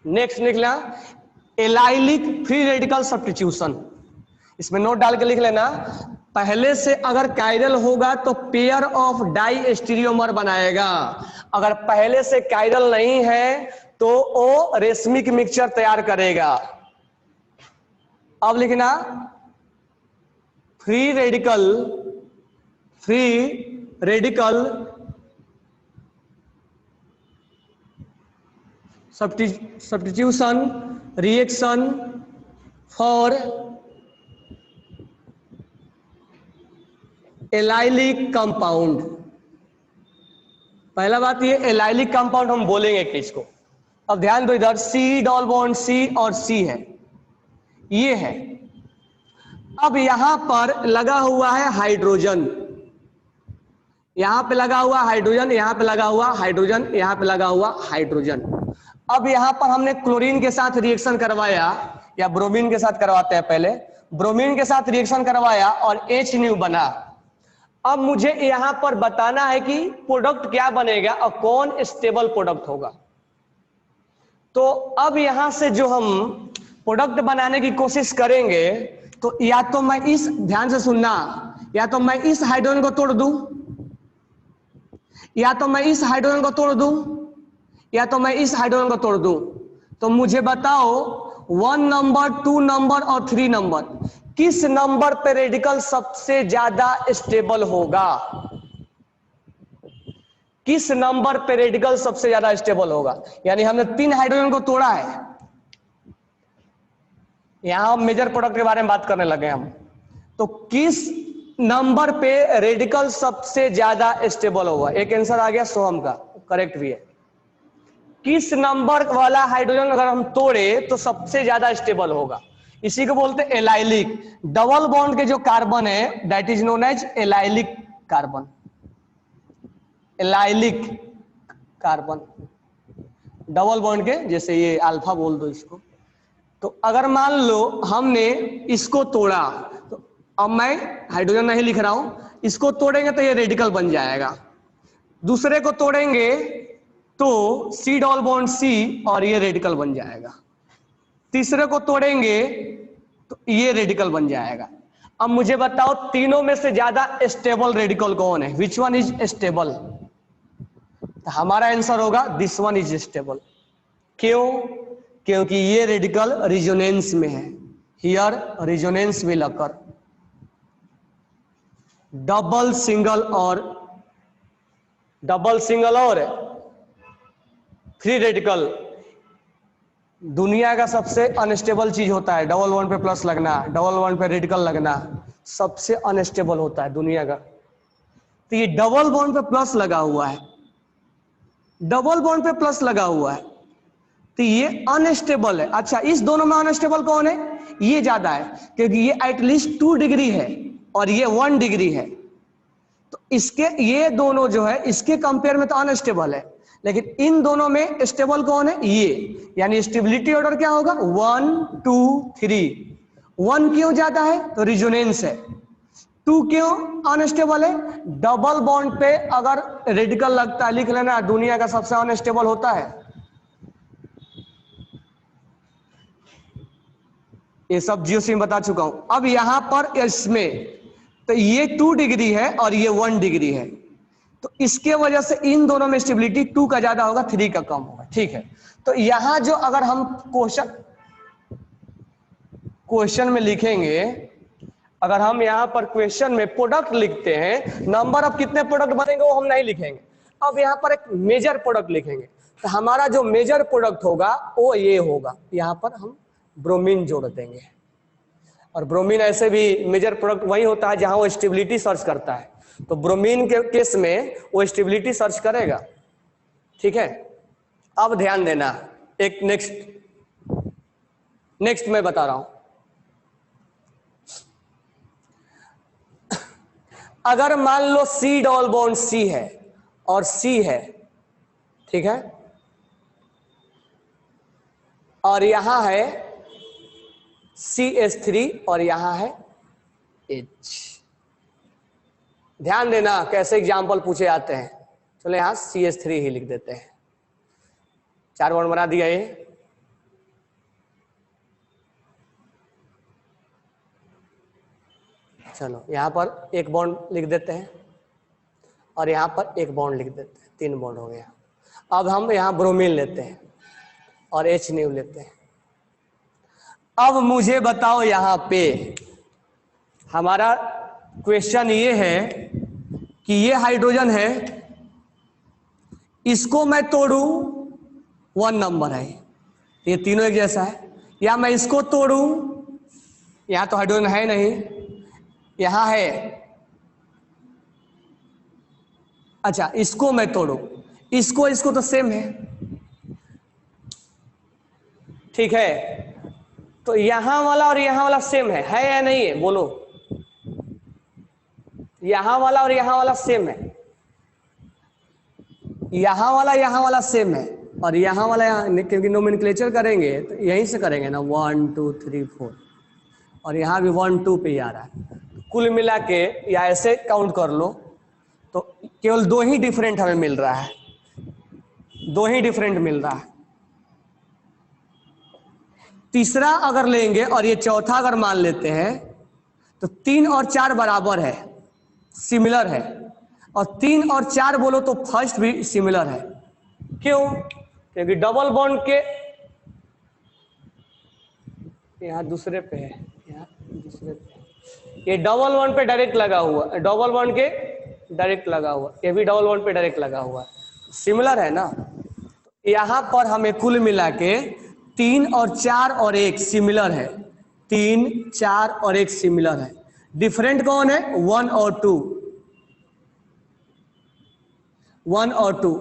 नेक्स्ट निकला एलाइलिक फ्री रेडिकल सब्स्टिट्यूशन। इसमें नोट डाल के लिख लेना, पहले से अगर कायरल होगा तो पेयर ऑफ डाइस्टीरियोमर बनाएगा, अगर पहले से कायरल नहीं है तो वो रेशमिक मिक्सचर तैयार करेगा। अब लिखना free radical substitution reaction for allylic compound. पहला बात ये एलाइलिक कंपाउंड हम बोलेंगे किसको। अब ध्यान दो, इधर C डबल बॉन्ड C और C है, ये है। अब यहां पर लगा हुआ है हाइड्रोजन, यहां पे लगा हुआ हाइड्रोजन, यहां पे लगा हुआ हाइड्रोजन, यहां पे लगा हुआ हाइड्रोजन। अब यहां पर हमने क्लोरीन के साथ रिएक्शन करवाया, या ब्रोमीन के साथ करवाते हैं, पहले ब्रोमीन के साथ रिएक्शन करवाया और H न्यू बना। अब मुझे यहां पर बताना है कि प्रोडक्ट क्या बनेगा और कौन स्टेबल प्रोडक्ट होगा। तो अब यहां से जो हम प्रोडक्ट बनाने की कोशिश करेंगे, तो या तो मैं इस, ध्यान से सुनना, या तो मैं इस हाइड्रोजन को तोड़ दूं, या तो मैं इस हाइड्रोजन को तोड़ दूं, या तो मैं इस हाइड्रोजन को तोड़ दूं। तो मुझे बताओ 1 नंबर, 2 नंबर और 3 नंबर, किस नंबर पे रेडिकल सबसे ज्यादा स्टेबल होगा? किस नंबर पे रेडिकल सबसे ज्यादा स्टेबल होगा। यानी हमने 3 हाइड्रोजन को तोड़ा है, यहां हम मेजर प्रोडक्ट के बारे में बात करने लगे हम। तो किस नंबर पे रेडिकल सबसे ज्यादा स्टेबल होगा। एक आंसर आ गया सोहम का, करेक्ट भी है। किस नंबर वाला हाइड्रोजन अगर हम तोड़े तो सबसे ज्यादा स्टेबल होगा, इसी को बोलते हैं एलाइलिक। डबल बॉन्ड के जो कार्बन है that is known as allylic carbon, allylic carbon. Double bond के जैसे ये अल्फा बोल दो इसको। तो अगर मान लो हमने इसको तोड़ा, तो अब मैं हाइड्रोजन नहीं लिख रहा हूं, इसको तोड़ेंगे तो ये रेडिकल बन जाएगा। दूसरे को तोड़ेंगे तो सी डबल बॉन्ड सी और ये रेडिकल बन जाएगा। तीसरे को तोड़ेंगे तो ये रेडिकल बन जाएगा। अब मुझे बताओ तीनों में से ज्यादा स्टेबल रेडिकल कौन है, विच वन इज स्टेबल। तो हमारा आंसर होगा दिस वन इज स्टेबल। क्यों? क्योंकि ये रेडिकल रिजोनेंस में है, here resonance will occur. Double single और फ्री रेडिकल दुनिया का सबसे अनस्टेबल चीज होता है। डबल बॉन्ड पे प्लस लगना, डबल बॉन्ड पे रेडिकल लगना सबसे अनस्टेबल होता है दुनिया का। तो ये डबल बॉन्ड पे प्लस लगा हुआ है, डबल बॉन्ड पे प्लस लगा हुआ है, तो ये अनस्टेबल है। अच्छा, इस दोनों में अनस्टेबल कौन है? ये ज्यादा है, क्योंकि ये एटलीस्ट 2 डिग्री है और ये 1 डिग्री है। तो इसके ये दोनों जो है इसके कंपेयर में तो अनस्टेबल है, लेकिन इन दोनों में स्टेबल कौन है? ये। यानी स्टेबिलिटी ऑर्डर क्या होगा? 1 2 3। 1 क्यों ज्यादा है? तो रिजोनेंस है। 2 क्यों अनस्टेबल है? डबल बॉन्ड पे अगर रेडिकल लगता है, लिख लेना, दुनिया का सबसे अनस्टेबल होता है। ये सब जियोसी में बता चुका हूं। अब यहां पर इसमें तो ये 2 डिग्री है और ये 1 डिग्री है, तो इसके वजह से इन दोनों में स्टेबिलिटी 2 का ज्यादा होगा, 3 का कम होगा। ठीक है, तो यहां जो अगर हम क्वेश्चन में लिखेंगे, अगर हम यहां पर क्वेश्चन में प्रोडक्ट लिखते हैं, नंबर ऑफ कितने प्रोडक्ट बनेंगे वो हम नहीं लिखेंगे। अब यहां पर एक मेजर प्रोडक्ट लिखेंगे, तो हमारा जो मेजर प्रोडक्ट होगा वो ये होगा। यहां पर हम ब्रोमीन जोड़ देंगे, और ब्रोमीन ऐसे भी मेजर प्रोडक्ट वही होता है जहां वो स्टेबिलिटी सर्च करता है, तो ब्रोमीन के केस में वो स्टेबिलिटी सर्च करेगा। ठीक है, अब ध्यान देना, एक नेक्स्ट मैं बता रहा हूं। अगर मान लो सी डबल बॉन्ड सी है और सी है, ठीक है, और यहां है CH3 और यहां है H। ध्यान देना कैसे एग्जाम्पल पूछे जाते हैं। चलो यहां CH3 ही लिख देते हैं, 4 बॉन्ड बना दिया ये। चलो यहां पर एक बॉन्ड लिख देते हैं और यहां पर एक बॉन्ड लिख देते हैं, 3 बॉन्ड हो गया। अब हम यहां ब्रोमीन लेते हैं और H न्यू लेते हैं। अब मुझे बताओ, यहां पे हमारा क्वेश्चन ये है कि ये हाइड्रोजन है, इसको मैं तोड़ूं 1 नंबर है, ये तीनों एक जैसा है, या मैं इसको तोड़ूं, यहां तो हाइड्रोजन है नहीं, यहां है, अच्छा इसको मैं तोड़ूं, इसको तो सेम है। ठीक है, तो यहां वाला और यहां वाला सेम है या नहीं है? बोलो, यहां वाला और यहां वाला सेम है, यहां वाला सेम है, और यहां वाला यहाँ, क्योंकि नोमेनक्लेचर करेंगे तो यहीं से करेंगे ना, 1 2 3 4, और यहां भी 1 2 पे ही आ रहा है। कुल मिला के या ऐसे काउंट कर लो तो केवल 2 ही डिफरेंट हमें मिल रहा है, 2 ही डिफरेंट मिल रहा है। तीसरा अगर लेंगे और ये चौथा अगर मान लेते हैं तो 3 और 4 बराबर है, सिमिलर है, और 3 और 4 बोलो तो फर्स्ट भी सिमिलर है। क्यों? क्योंकि डबल बॉन्ड के यहां दूसरे पे है, यहां दूसरे पे, ये डबल बॉन्ड पे डायरेक्ट लगा हुआ, डबल बॉन्ड के डायरेक्ट लगा हुआ, ये भी डबल बॉन्ड पे डायरेक्ट लगा हुआ, सिमिलर है ना। यहां पर हमें कुल मिला के 3 और 4 और 1 सिमिलर है, 3 4 और 1 सिमिलर है। डिफरेंट कौन है? 1 और 2, 1 और 2।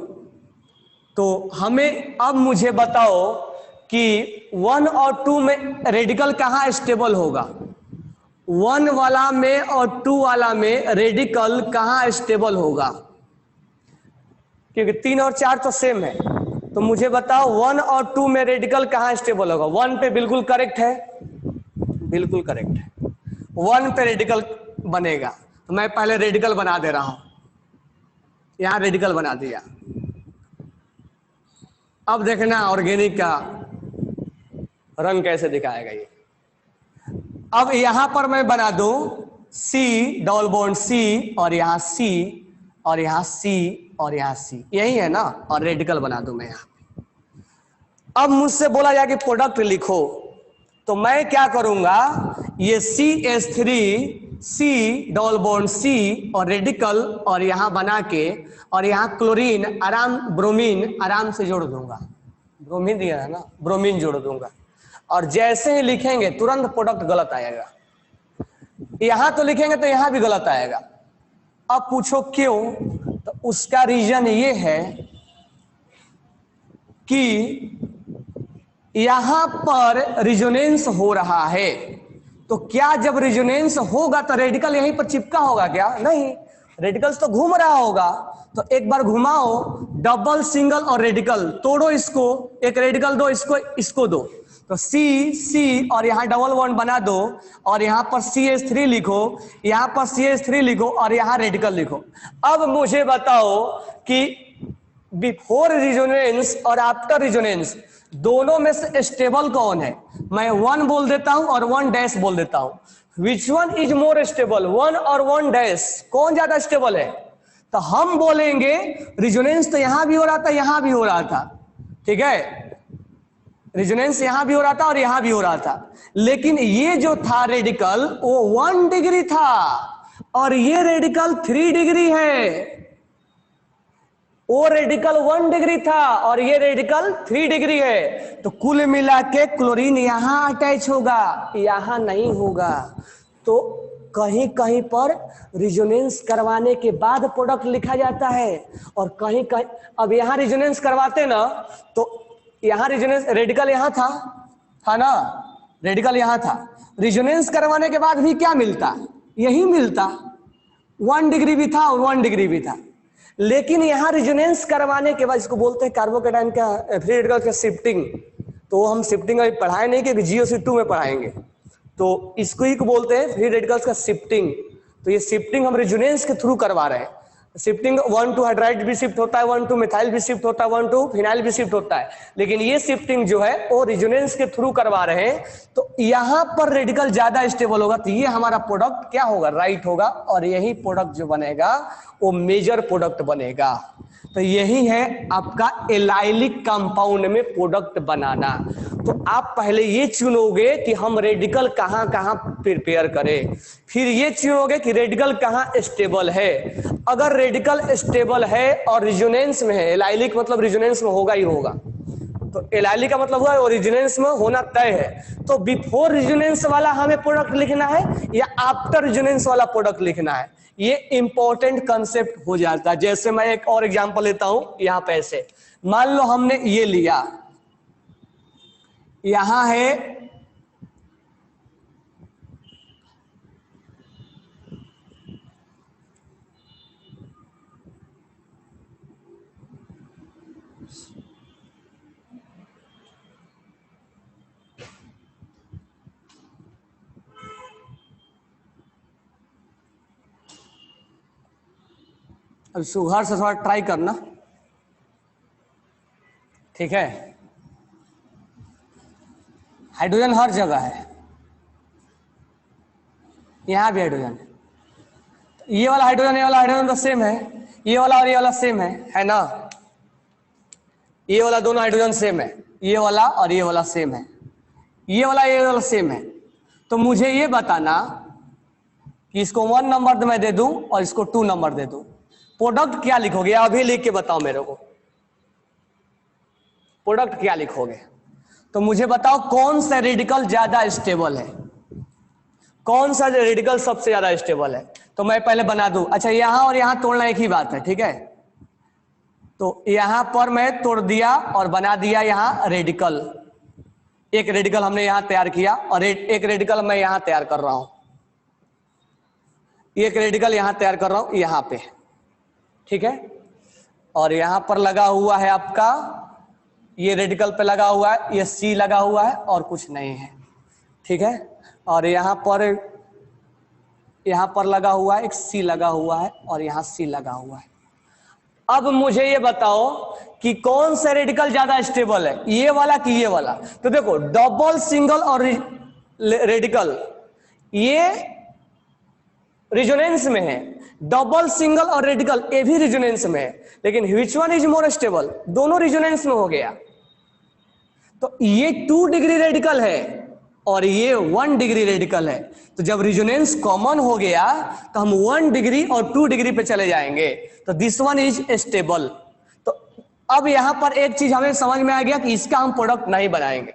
तो हमें अब मुझे बताओ कि 1 और 2 में रेडिकल कहाँ स्टेबल होगा? 1 वाला में और 2 वाला में रेडिकल कहाँ स्टेबल होगा? क्योंकि 3 और 4 तो सेम है। तो मुझे बताओ 1 और 2 में रेडिकल कहाँ स्टेबल होगा? 1 पे बिल्कुल करेक्ट है, बिल्कुल करेक्ट है, 1 पे रेडिकल बनेगा। तो मैं पहले रेडिकल बना दे रहा हूं, यहां रेडिकल बना दिया। अब देखना ऑर्गेनिक का रंग कैसे दिखाएगा ये। अब यहां पर मैं बना दूं C डबल बॉन्ड C और यहां C और यहां C और यहां C, यही है ना, और रेडिकल बना दूं मैं यहां पे। अब मुझसे बोला जाए कि प्रोडक्ट लिखो, तो मैं क्या करूंगा, ये CH3 C double bond C और रेडिकल और यहां बना के और यहां क्लोरीन ब्रोमीन आराम से जोड़ दूंगा। ब्रोमीन दिया है ना, ब्रोमीन जोड़ दूंगा और जैसे ही लिखेंगे तुरंत प्रोडक्ट गलत आएगा। यहां तो लिखेंगे तो यहां भी गलत आएगा। अब पूछो क्यों? तो उसका रीजन ये है कि यहां पर रिजोनेंस हो रहा है। तो क्या जब रिजोनेंस होगा तो रेडिकल यहीं पर चिपका होगा क्या? नहीं, रेडिकल्स तो घूम रहा होगा। तो एक बार घुमाओ, डबल सिंगल और रेडिकल तोड़ो, इसको एक रेडिकल दो, इसको दो, तो C और यहां डबल बॉन्ड बना दो और यहां पर CH3 लिखो, यहां पर CH3 लिखो और यहां रेडिकल लिखो। अब मुझे बताओ कि बिफोर रिजोनेंस और आफ्टर रिजोनेंस दोनों में से स्टेबल कौन है? मैं 1 बोल देता हूं और 1 डैश बोल देता हूं। Which one is more stable, 1 और 1 डैश, कौन ज्यादा स्टेबल है? तो हम बोलेंगे रिजोनेंस तो यहां भी हो रहा था, यहां भी हो रहा था, ठीक है, रिजोनेंस यहां भी हो रहा था और यहां भी हो रहा था, लेकिन ये जो था रेडिकल वो 1 डिग्री था और ये रेडिकल 3 डिग्री है। वो रेडिकल 1 डिग्री था और ये रेडिकल 3 डिग्री है। तो कुल मिला के क्लोरीन यहां अटैच होगा, यहां नहीं होगा। तो कहीं कहीं पर रिजोनेंस करवाने के बाद प्रोडक्ट लिखा जाता है और कहीं कहीं, अब यहां रिजोनेंस करवाते ना तो यहां रिजोनेंस, रेडिकल यहां था ना, रेडिकल यहां था, रिजोनेंस करवाने के बाद भी क्या मिलता? यही मिलता, 1 डिग्री भी था और 1 डिग्री भी था। लेकिन यहां रिजोनेंस करवाने के बाद, इसको बोलते हैं कार्बोकेटाइन का फ्री रेडिकल का शिफ्टिंग। तो हम शिफ्टिंग अभी पढ़ाए नहीं, कि GeoC2 में पढ़ाएंगे। तो इसको ही बोलते हैं फ्री रेडिकल्स का शिफ्टिंग। तो ये शिफ्टिंग हम रिजोनेंस के थ्रू करवा रहे हैं। शिफ्टिंग 1 to हाइड्राइड भी शिफ्ट होता है, 1 to मिथाइल भी शिफ्ट होता है, 1 to फिनाइल भी शिफ्ट होता है, लेकिन ये शिफ्टिंग जो है वो रिजोनेंस के थ्रू करवा रहे हैं। तो यहां पर रेडिकल ज्यादा स्टेबल होगा, तो ये हमारा प्रोडक्ट क्या होगा? राइट होगा। और यही प्रोडक्ट जो बनेगा वो मेजर प्रोडक्ट बनेगा। तो यही है आपका एलाइलिक कंपाउंड में प्रोडक्ट बनाना। तो आप पहले ये चुनोगे कि हम रेडिकल कहां कहां प्रिपेयर करें, फिर ये चुनोगे कि रेडिकल कहां स्टेबल है। अगर रेडिकल स्टेबल है और रिजोनेंस में है, एलाइलिक मतलब रिजोनेंस में होगा ही होगा, तो एलाइलिक का मतलब हुआ रिजोनेंस में होना तय है। तो बिफोर रिजोनेंस वाला हमें प्रोडक्ट लिखना है या आफ्टर रिजोनेंस वाला प्रोडक्ट लिखना है, ये इंपॉर्टेंट कंसेप्ट हो जाता है। जैसे मैं एक और एग्जांपल लेता हूं, यहां पे ऐसे मान लो हमने ये लिया, यहां है अब सुघर से थोड़ा ट्राई करना, ठीक है। हाइड्रोजन हर जगह है, यहां भी हाइड्रोजन है, ये वाला हाइड्रोजन ये वाला हाइड्रोजन तो सेम है, ये वाला और ये वाला सेम है ना, ये वाला दोनों हाइड्रोजन सेम है, ये वाला और ये वाला सेम है, ये वाला सेम है। तो मुझे ये बताना कि इसको 1 नंबर मैं दे दूं और इसको 2 नंबर दे दूं, प्रोडक्ट क्या लिखोगे, अभी लिख के बताओ मेरे को, प्रोडक्ट क्या लिखोगे? तो मुझे बताओ कौन सा रेडिकल ज्यादा स्टेबल है, कौन सा रेडिकल सबसे ज्यादा स्टेबल है? तो मैं पहले बना दूं। अच्छा, यहां और यहां तोड़ना एक ही बात है, ठीक है? तो यहां पर मैं तोड़ दिया और बना दिया यहां रेडिकल, एक रेडिकल हमने यहां तैयार किया और एक रेडिकल मैं यहां तैयार कर रहा हूं, एक रेडिकल यहां तैयार कर रहा हूं यहां पे, ठीक है? और यहां पर लगा हुआ है आपका, ये रेडिकल पे लगा हुआ है, ये सी लगा हुआ है और कुछ नहीं है, ठीक है? और यहां पर लगा हुआ है, एक सी लगा हुआ है और यहां सी लगा हुआ है। अब मुझे ये बताओ कि कौन सा रेडिकल ज्यादा स्टेबल है, ये वाला कि ये वाला? तो देखो, डबल सिंगल और रेडिकल ये रिजोनेंस में है, डबल सिंगल और रेडिकल ये भी रिजोनेंस में है, लेकिन which one is more stable? दोनों रिजोनेंस में हो गया। तो ये 2 डिग्री रेडिकल है और ये 1 डिग्री रेडिकल है। तो जब रिजोनेंस कॉमन हो गया तो हम 1 डिग्री और 2 डिग्री पे चले जाएंगे, तो दिस वन इज स्टेबल। तो अब यहां पर एक चीज हमें समझ में आ गया कि इसका हम प्रोडक्ट नहीं बनाएंगे।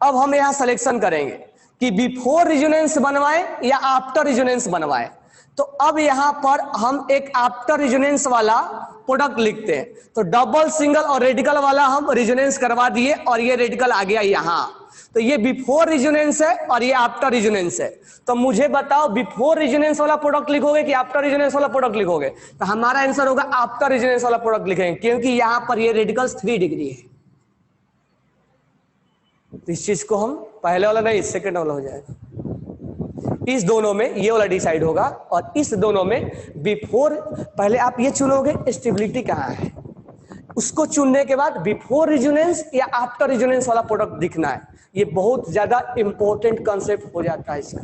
अब हम यहां सिलेक्शन करेंगे कि बिफोर रिजोनेंस बनवाएं या आफ्टर रिजोनेंस बनवाएं। तो अब यहां पर हम एक आफ्टर रिजोनेंस वाला प्रोडक्ट लिखते हैं। तो डबल सिंगल और रेडिकल वाला हम रिजोनेंस करवा दिए और ये रेडिकल आ गया यहां। तो ये बिफोर रिजोनेंस है और ये आफ्टर रिजोनेंस है। तो मुझे बताओ, बिफोर रिजोनेंस वाला प्रोडक्ट लिखोगे कि आफ्टर रिजोनेंस वाला प्रोडक्ट लिखोगे? तो हमारा आंसर होगा आफ्टर रिजोनेंस वाला प्रोडक्ट लिखेंगे, क्योंकि यहां पर ये रेडिकल्स 3 डिग्री है। तो इस चीज को हम पहले वाला नहीं, सेकेंड वाला हो जाएगा। इस दोनों में ये वाला डिसाइड होगा और इस दोनों में बिफोर, पहले आप ये चुनोगे स्टेबिलिटी कहाँ है, उसको चुनने के बाद बिफोर रिजोनेंस या आफ्टर रिजोनेंस वाला प्रोडक्ट दिखना है। ये बहुत ज्यादा इंपॉर्टेंट कंसेप्ट हो जाता है इसका।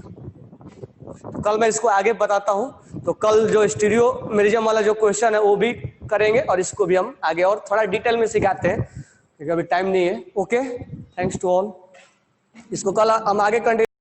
तो कल मैं इसको आगे बताता हूं। तो कल जो स्टीरियोमेरिज्म वाला जो क्वेश्चन है वो भी करेंगे और इसको भी हम आगे और थोड़ा डिटेल में सिखाते हैं, क्योंकि अभी टाइम नहीं है। Okay, thanks to all. इसको कल हम आगे कंटिन्यू